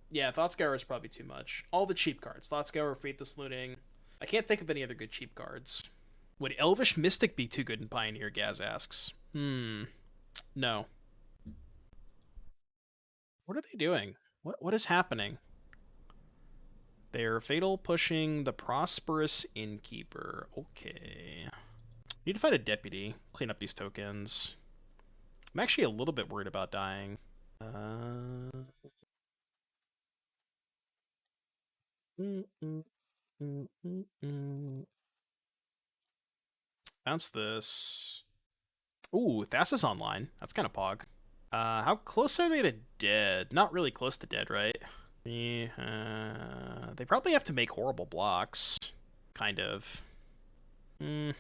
Yeah, Thoughtscour is probably too much. All the cheap cards. Thoughtscour, Faithless Looting. I can't think of any other good cheap cards. Would Elvish Mystic be too good in Pioneer, Gaz asks. No. What are they doing? What is happening? They're fatal pushing the Prosperous Innkeeper. Okay. Need to find a deputy. Clean up these tokens. I'm actually a little bit worried about dying. Bounce this. Ooh, Thassa's online. That's kind of pog. How close are they to dead? Not really close to dead, right? They probably have to make horrible blocks. Kind of. You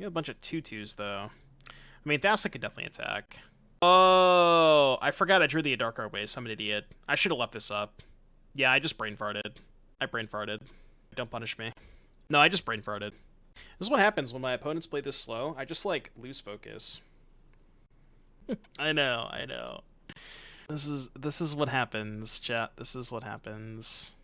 have a bunch of 2/2s, though. I mean, Thassa could definitely attack. Oh, I forgot I drew the Adarkar Wastes. I'm an idiot. I should have left this up. Yeah, I just brain farted. I brain farted. Don't punish me. No, I just brain farted. This is what happens when my opponents play this slow. I just, like, lose focus. I know, I know. This is what happens, chat. This is what happens.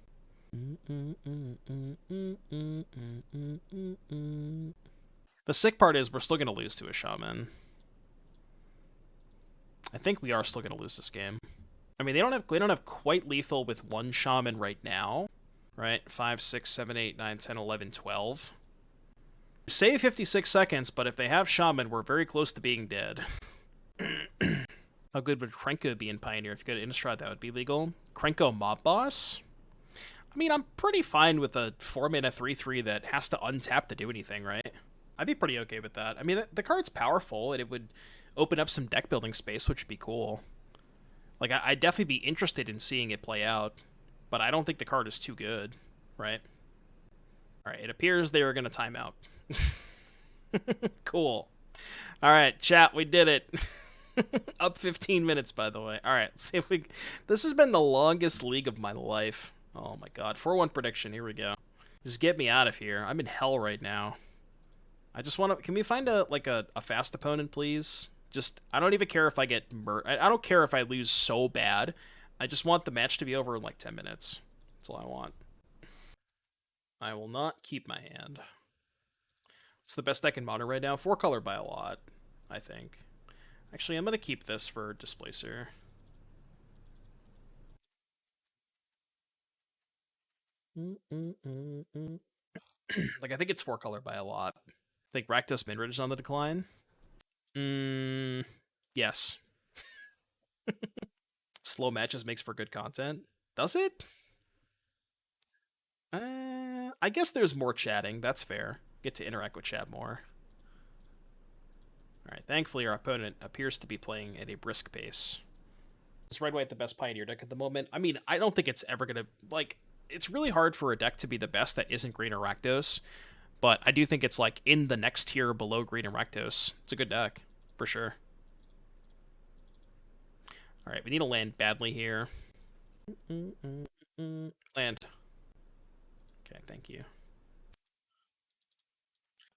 The sick part is we're still gonna lose to a shaman. I think we are still gonna lose this game. I mean, they don't have quite lethal with one shaman right now, right? 5, 6, 7, 8, 9, 10, 11, 12. Say 56 seconds, but if they have shaman, we're very close to being dead. How good would Krenko be in Pioneer? If you go to Innistrad, that would be legal. Krenko Mob Boss? I mean, I'm pretty fine with a 4-mana 3/3 that has to untap to do anything, right? I'd be pretty okay with that. I mean, the card's powerful, and it would open up some deck building space, which would be cool. Like, I'd definitely be interested in seeing it play out, but I don't think the card is too good, right? Alright, it appears they were going to time out. Cool. Alright, chat, we did it. Up 15 minutes, by the way. Alright, let's see if we... This has been the longest league of my life. Oh my god. 4-1 prediction, here we go. Just get me out of here. I'm in hell right now. I just want to... Can we find a fast opponent, please? Just... I don't even care if I get I don't care if I lose so bad. I just want the match to be over in like 10 minutes. That's all I want. I will not keep my hand. It's the best deck in Modern right now. 4-color by a lot, I think. Actually, I'm going to keep this for Displacer. Like, I think it's 4-color by a lot. I think Rakdos Midrange is on the decline. Yes. Slow matches makes for good content. Does it? I guess there's more chatting. That's fair. Get to interact with chat more. Alright, thankfully our opponent appears to be playing at a brisk pace. Is Red-White the best Pioneer deck at the moment? I mean, I don't think it's ever going to... Like, it's really hard for a deck to be the best that isn't Green or Rakdos, but I do think it's, like, in the next tier below Green and Rakdos. It's a good deck, for sure. Alright, we need a land badly here. Land. Okay, thank you.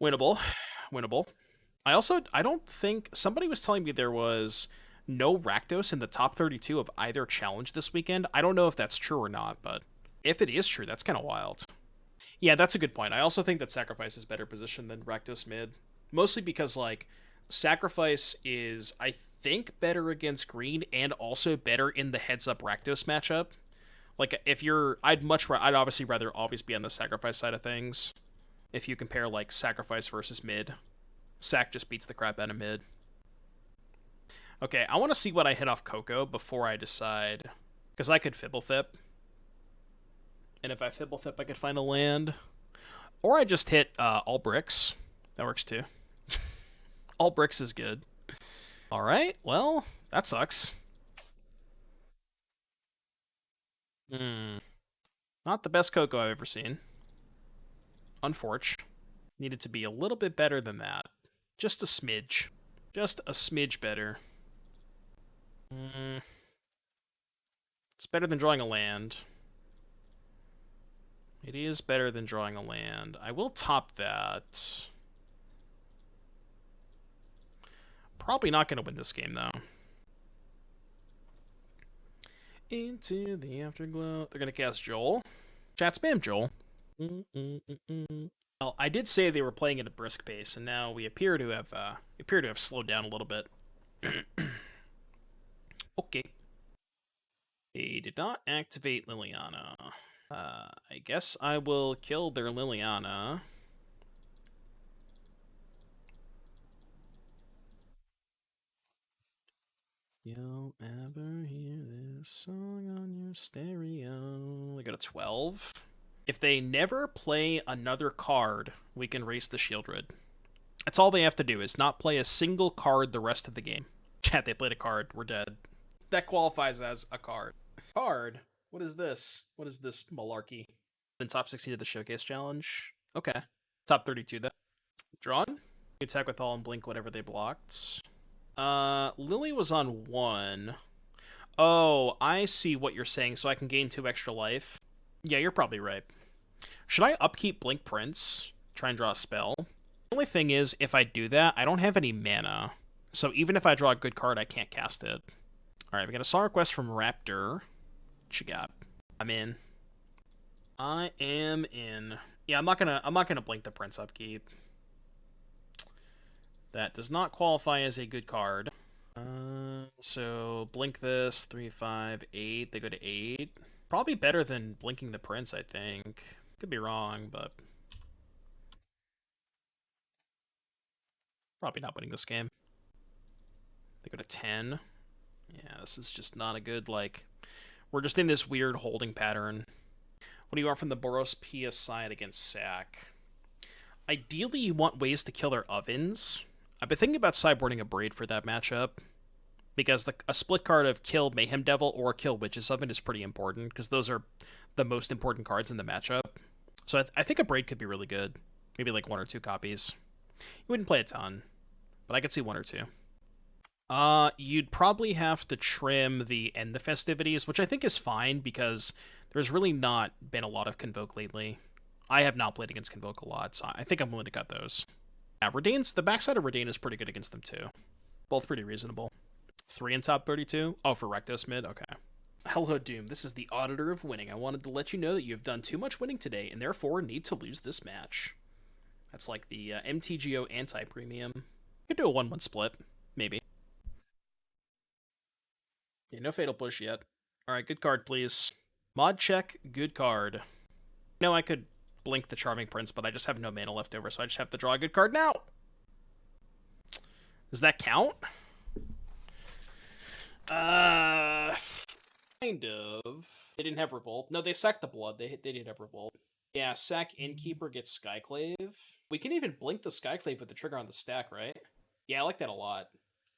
Winnable. Winnable. I don't think... Somebody was telling me there was no Rakdos in the top 32 of either challenge this weekend. I don't know if that's true or not, but if it is true, that's kind of wild. Yeah, that's a good point. I also think that Sacrifice is better positioned than Rakdos mid. Mostly because, like, Sacrifice is, I think, better against green and also better in the heads-up Rakdos matchup. Like, if you're... I'd obviously rather always be on the Sacrifice side of things. If you compare, like, Sacrifice versus mid. Sac just beats the crap out of mid. Okay, I want to see what I hit off Coco before I decide. Because I could Fblthp. And if I Fblthp, I could find a land. Or I just hit all bricks. That works too. All bricks is good. Alright, well, that sucks. Not the best Coco I've ever seen. Unfortunate. Needed to be a little bit better than that. Just a smidge. Just a smidge better. It's better than drawing a land. It is better than drawing a land. I will top that. Probably not going to win this game, though. Into the afterglow. They're going to cast Joel. Chat spam Joel. Well, I did say they were playing at a brisk pace, and now we appear to have slowed down a little bit. Okay. They did not activate Liliana. I guess I will kill their Liliana. You'll ever hear this song on your stereo. I got a 12. If they never play another card, we can race the Shieldred. That's all they have to do, is not play a single card the rest of the game. Chat, they played a card. We're dead. That qualifies as a card. Card? What is this? What is this malarkey? In top 16 of the Showcase Challenge? Okay. Top 32, though. Drawn? You attack with all and blink whatever they blocked. Lily was on 1. Oh, I see what you're saying, so I can gain 2 extra life. Yeah, you're probably right. Should I upkeep Blink Prince? Try and draw a spell? The only thing is, if I do that, I don't have any mana. So even if I draw a good card, I can't cast it. Alright, we got a song request from Raptor. What you got? I'm in. I am in. Yeah, I'm not gonna blink the Prince upkeep. That does not qualify as a good card. So blink this, 3, 5, 8. They go to 8. Probably better than blinking the Prince, I think. Could be wrong, but probably not winning this game. They go to 10. Yeah, this is just not a good, like... We're just in this weird holding pattern. What do you want from the Boros Pia side against Sack? Ideally, you want ways to kill their ovens. I've been thinking about sideboarding a Braid for that matchup, because a split card of kill Mayhem Devil or kill Witch's Oven is pretty important, because those are the most important cards in the matchup. So I think a Braid could be really good. Maybe like 1 or 2 copies. You wouldn't play a ton, but I could see 1 or 2. You'd probably have to trim the End the Festivities, which I think is fine, because there's really not been a lot of Convoke lately. I have not played against Convoke a lot, so I think I'm willing to cut those. Yeah, the backside of Redain is pretty good against them, too. Both pretty reasonable. 3 in top 32? Oh, for Rectos mid? Okay. Hello, Doom. This is the Auditor of Winning. I wanted to let you know that you have done too much winning today, and therefore need to lose this match. That's like the MTGO anti-premium. Could do a 1-1 split. Maybe. Yeah, no Fatal Push yet. Alright, good card, please. Mod check, good card. No, I could blink the Charming Prince, but I just have no mana left over, so I just have to draw a good card now. Does that count? Kind of. They didn't have Revolt. No, they sacked the Blood. They didn't have Revolt. Yeah, sack Innkeeper gets Skyclave. We can even blink the Skyclave with the trigger on the stack, right? Yeah, I like that a lot.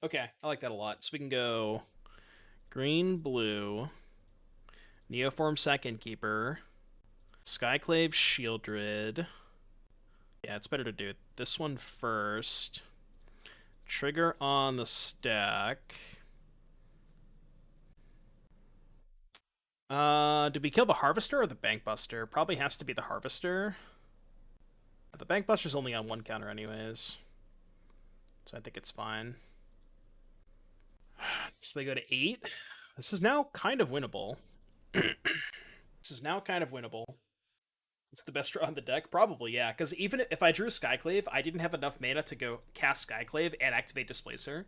Okay, I like that a lot. So we can go green, blue, Neoform sack Innkeeper, Skyclave Shieldred. Yeah, it's better to do this one first. Trigger on the stack. Did we kill the Harvester or the Bankbuster? Probably has to be the Harvester. The Bankbuster's only on 1 counter anyways, so I think it's fine. So they go to 8. This is now kind of winnable. This is now kind of winnable. It's the best draw on the deck? Probably, yeah, because even if I drew Skyclave, I didn't have enough mana to go cast Skyclave and activate Displacer.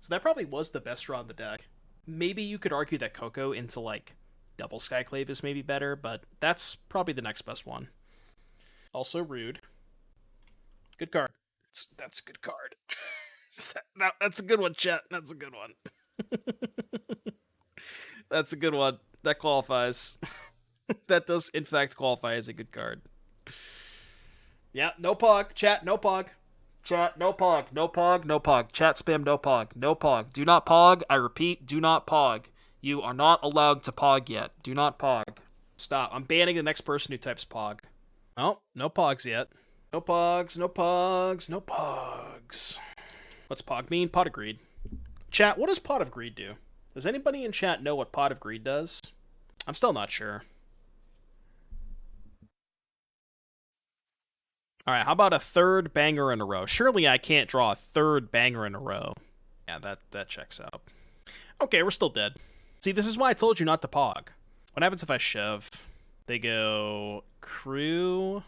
So that probably was the best draw on the deck. Maybe you could argue that Coco into, like, double Skyclave is maybe better, but that's probably the next best one. Also rude. Good card. That's a good card. That's a good one, chat. That's a good one. That's a good one. That qualifies. That does, in fact, qualify as a good card. Yeah, no pog. Chat, no pog. Chat, no pog. No pog, no pog. Chat spam, no pog. No pog. Do not pog. I repeat, do not pog. You are not allowed to pog yet. Do not pog. Stop. I'm banning the next person who types pog. Oh, no pogs yet. No pogs, no pogs, no pogs. What's pog mean? Pot of Greed. Chat, what does Pot of Greed do? Does anybody in chat know what Pot of Greed does? I'm still not sure. Alright, how about a 3rd banger in a row? Surely I can't draw a 3rd banger in a row. Yeah, that checks out. Okay, we're still dead. See, this is why I told you not to pog. What happens if I shove? They go crew,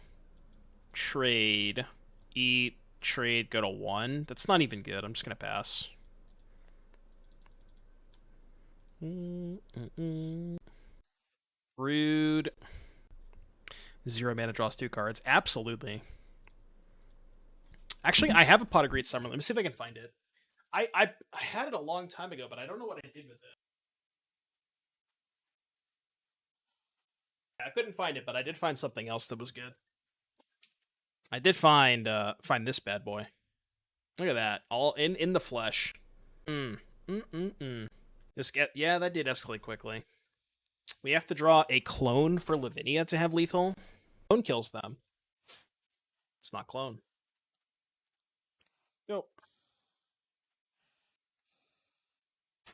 trade, eat, trade, go to 1. That's not even good. I'm just going to pass. Rude. 0 mana draws 2 cards. Absolutely. Actually, I have a Pot of Greed Summer. Let me see if I can find it. I had it a long time ago, but I don't know what I did with it. I couldn't find it, but I did find something else that was good. I did find this bad boy. Look at that, all in the flesh. Yeah, that did escalate quickly. We have to draw a clone for Lavinia to have lethal. Clone kills them. It's not clone. Nope.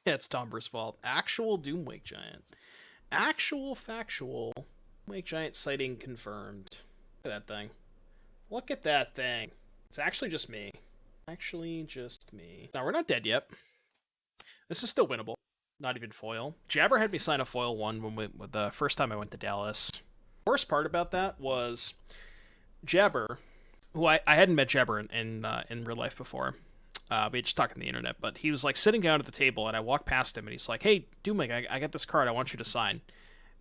It's Tomber's fault. Actual Doomwake Giant. Actual factual Doomwake Giant sighting confirmed. Look at that thing. Look at that thing. It's actually just me. Actually just me. Now, we're not dead yet. This is still winnable. Not even foil. Jabber had me sign a foil one when the first time I went to Dallas. The worst part about that was Jabber, who I hadn't met Jabber in real life before. We just talked on the internet, but he was like sitting down at the table, and I walked past him, and he's like, "Hey, Doomwake, I got this card I want you to sign."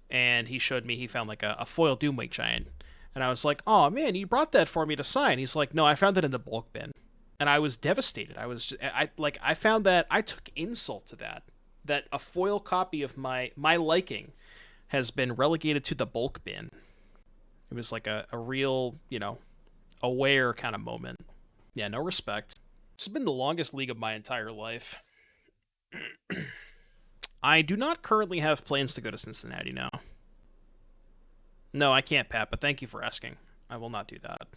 And he showed me he found like a foil Doomwake Giant, and I was like, "Oh man, you brought that for me to sign." He's like, "No, I found it in the bulk bin," and I was devastated. I found that I took insult to that a foil copy of my liking has been relegated to the bulk bin. It was like a real, aware kind of moment. Yeah, no respect. This has been the longest league of my entire life. I do not currently have plans to go to Cincinnati now. No, I can't, Pat, but thank you for asking. I will not do that.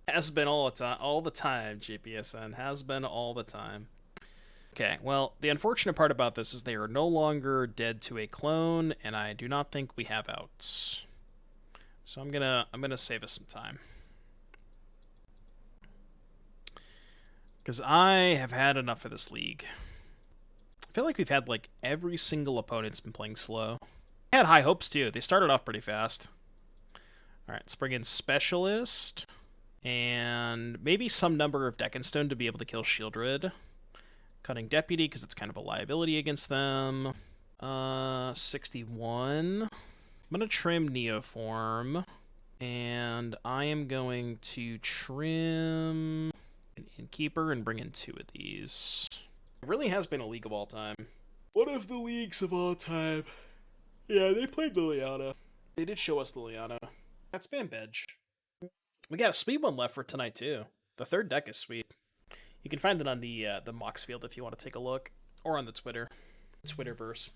Has been all the time, GPSN. Has been all the time. Okay, well, the unfortunate part about this is they are no longer dead to a clone, and I do not think we have outs. So I'm gonna save us some time. Because I have had enough of this league. I feel like we've had, like, every single opponent's been playing slow. I had high hopes, too. They started off pretty fast. Alright, let's bring in Specialist. And maybe some number of Deckenstone to be able to kill Shieldred. Cutting Deputy, because it's kind of a liability against them. 61. I'm going to trim Neoform. And I am going to trim an Innkeeper and bring in 2 of these. It really has been a league of all time. One of the leagues of all time. Yeah, they played Liliana. They did show us Liliana. That's Spam Bedge. We got a sweet one left for tonight, too. The third deck is sweet. You can find it on the Mox field if you want to take a look. Or on the Twitterverse.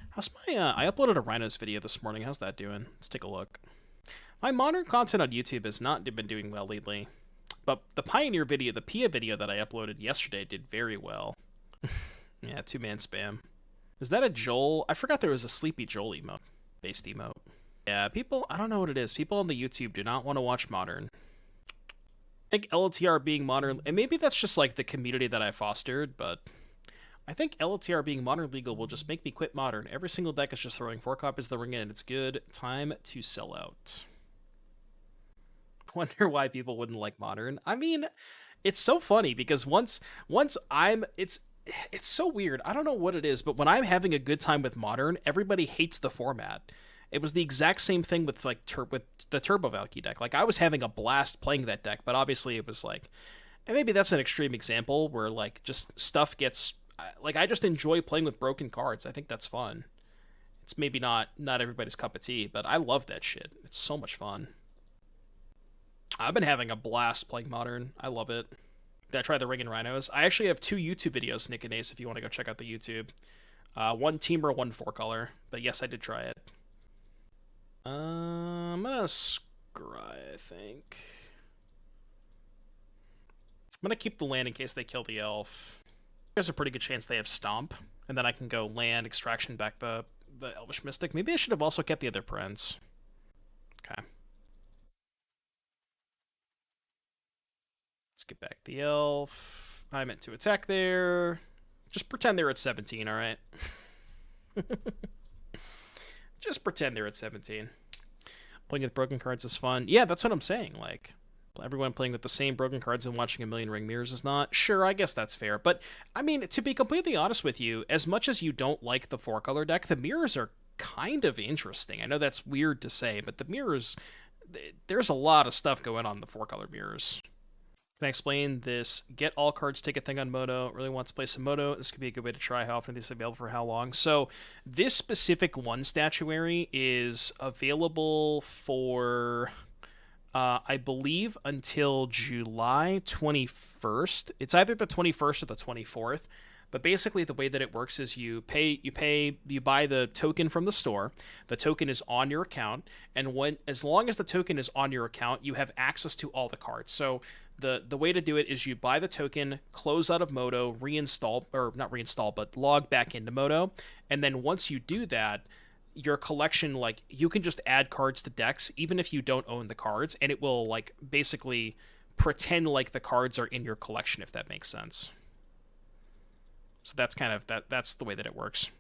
How's my, I uploaded a Rhinos video this morning. How's that doing? Let's take a look. My modern content on YouTube has not been doing well lately. But the Pioneer video, the Pia video that I uploaded yesterday did very well. Yeah, 2-man spam. Is that a Joel? I forgot there was a Sleepy Joel emote. Based emote. Yeah, people, I don't know what it is. People on the YouTube do not want to watch Modern. I think LTR being Modern, and maybe that's just like the community that I fostered, but I think LTR being Modern legal will just make me quit Modern. Every single deck is just throwing 4 copies of the ring in, and it's good. Time to sell out. Wonder why people wouldn't like Modern. I mean, it's so funny because once it's so weird. I don't know what it is, but when I'm having a good time with Modern, everybody hates the format. It was the exact same thing with like with the Turbo Valky deck. Like I was having a blast playing that deck, but obviously it was like, and maybe that's an extreme example where like just stuff gets like I just enjoy playing with broken cards. I think that's fun. It's maybe not everybody's cup of tea, but I love that shit. It's so much fun. I've been having a blast playing Modern. I love it. Did I try the Ring and Rhinos? I actually have 2 YouTube videos, Nick and Ace, if you want to go check out the YouTube. One Teamer, one 4-color. But yes, I did try it. I'm gonna scry, I think. I'm gonna keep the land in case they kill the elf. There's a pretty good chance they have Stomp, and then I can go land, extraction back the Elvish Mystic. Maybe I should have also kept the other Prince. Okay. Let's get back the elf. I meant to attack there. Just pretend they're at 17, alright? Just pretend they're at 17. Playing with broken cards is fun. Yeah, that's what I'm saying. Like, everyone playing with the same broken cards and watching a million ring mirrors is not. Sure, I guess that's fair. But, I mean, to be completely honest with you, as much as you don't like the 4-color deck, the mirrors are kind of interesting. I know that's weird to say, but the mirrors, there's a lot of stuff going on in the 4-color mirrors. Can I explain this get all cards ticket thing on Moto? Really wants to play some Moto. This could be a good way to try how often these are available for how long. So this specific one statuary is available for, I believe, until July 21st. It's either the 21st or the 24th. But basically, the way that it works is you buy the token from the store. The token is on your account, and as long as the token is on your account, you have access to all the cards. So the way to do it is you buy the token, close out of Moto, reinstall, or not reinstall, but log back into Moto, and then once you do that, your collection, like, you can just add cards to decks, even if you don't own the cards, and it will, like, basically pretend like the cards are in your collection, if that makes sense. So that's kind of, that's the way that it works.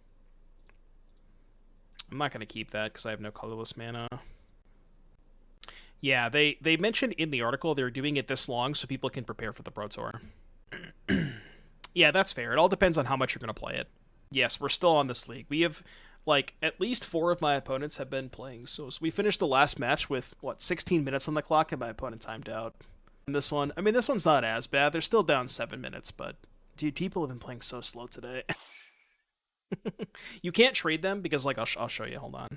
I'm not going to keep that because I have no colorless mana. Yeah, they mentioned in the article they're doing it this long so people can prepare for the Pro Tour. Yeah, that's fair. It all depends on how much you're going to play it. Yes, we're still on this league. We have, like, at least 4 of my opponents have been playing. So we finished the last match with, 16 minutes on the clock, and my opponent timed out. And this one, I mean, this one's not as bad. They're still down 7 minutes, but... Dude, people have been playing so slow today. You can't trade them because, like, I'll show you. Hold on.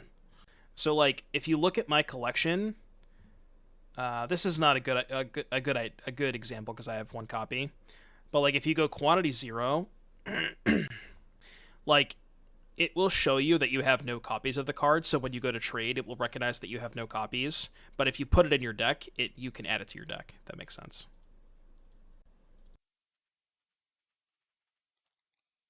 So, like, if you look at my collection, this is not a good example because I have 1 copy. But, like, if you go quantity 0, like, it will show you that you have no copies of the card. So when you go to trade, it will recognize that you have no copies. But if you put it in your deck, you can add it to your deck. If that makes sense.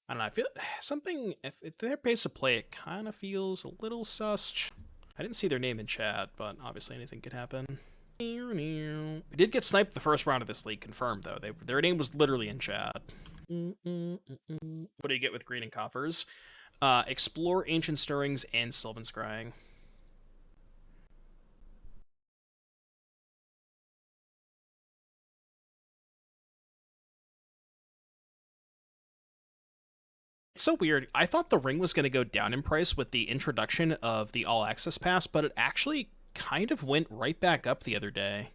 I don't know, I feel something, if their pace of play, it kind of feels a little sus. I didn't see their name in chat, but obviously anything could happen. We did get sniped the first round of this league, confirmed, though. Their name was literally in chat. What do you get with green and coffers? Explore Ancient Stirrings and Sylvan Scrying. It's so weird. I thought the ring was going to go down in price with the introduction of the All Access Pass, but it actually kind of went right back up the other day.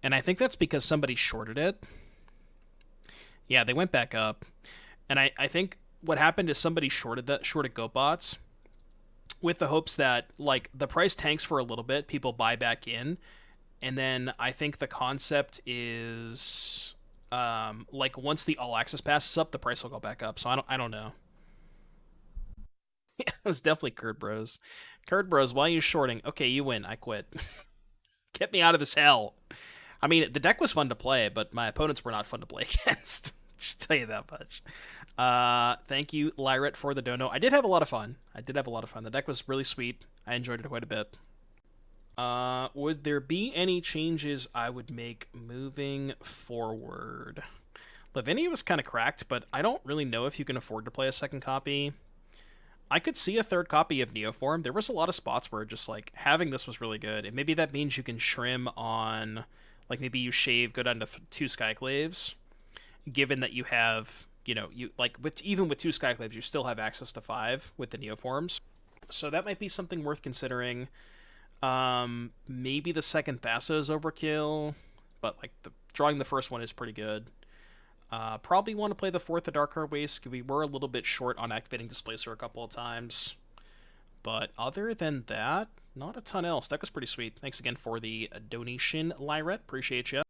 And I think that's because somebody shorted it. Yeah, they went back up. And I think what happened is somebody shorted GoBots with the hopes that, like, the price tanks for a little bit, people buy back in, and then I think the concept is, like, once the All Access Pass is up, the price will go back up. So I don't know. Yeah, it was definitely Curd Bros. Curd Bros, why are you shorting? Okay, you win. I quit. Get me out of this hell. I mean, the deck was fun to play, but my opponents were not fun to play against. Just tell you that much. Thank you, Lyret, for the dono. I did have a lot of fun. The deck was really sweet. I enjoyed it quite a bit. Would there be any changes I would make moving forward? Lavinia was kind of cracked, but I don't really know if you can afford to play a second copy. I could see a 3rd copy of Neoform. There was a lot of spots where just, like, having this was really good. And maybe that means you can trim on, like, maybe you go down to 2 Skyclaves, given that you have, you know, even with 2 Skyclaves, you still have access to 5 with the Neoforms. So that might be something worth considering. Maybe the 2nd Thassa is overkill, but, like, drawing the first one is pretty good. Probably want to play the 4th Adarkar Wastes. We were a little bit short on activating Displacer a couple of times. But other than that, not a ton else. That was pretty sweet. Thanks again for the donation, Lyret. Appreciate you.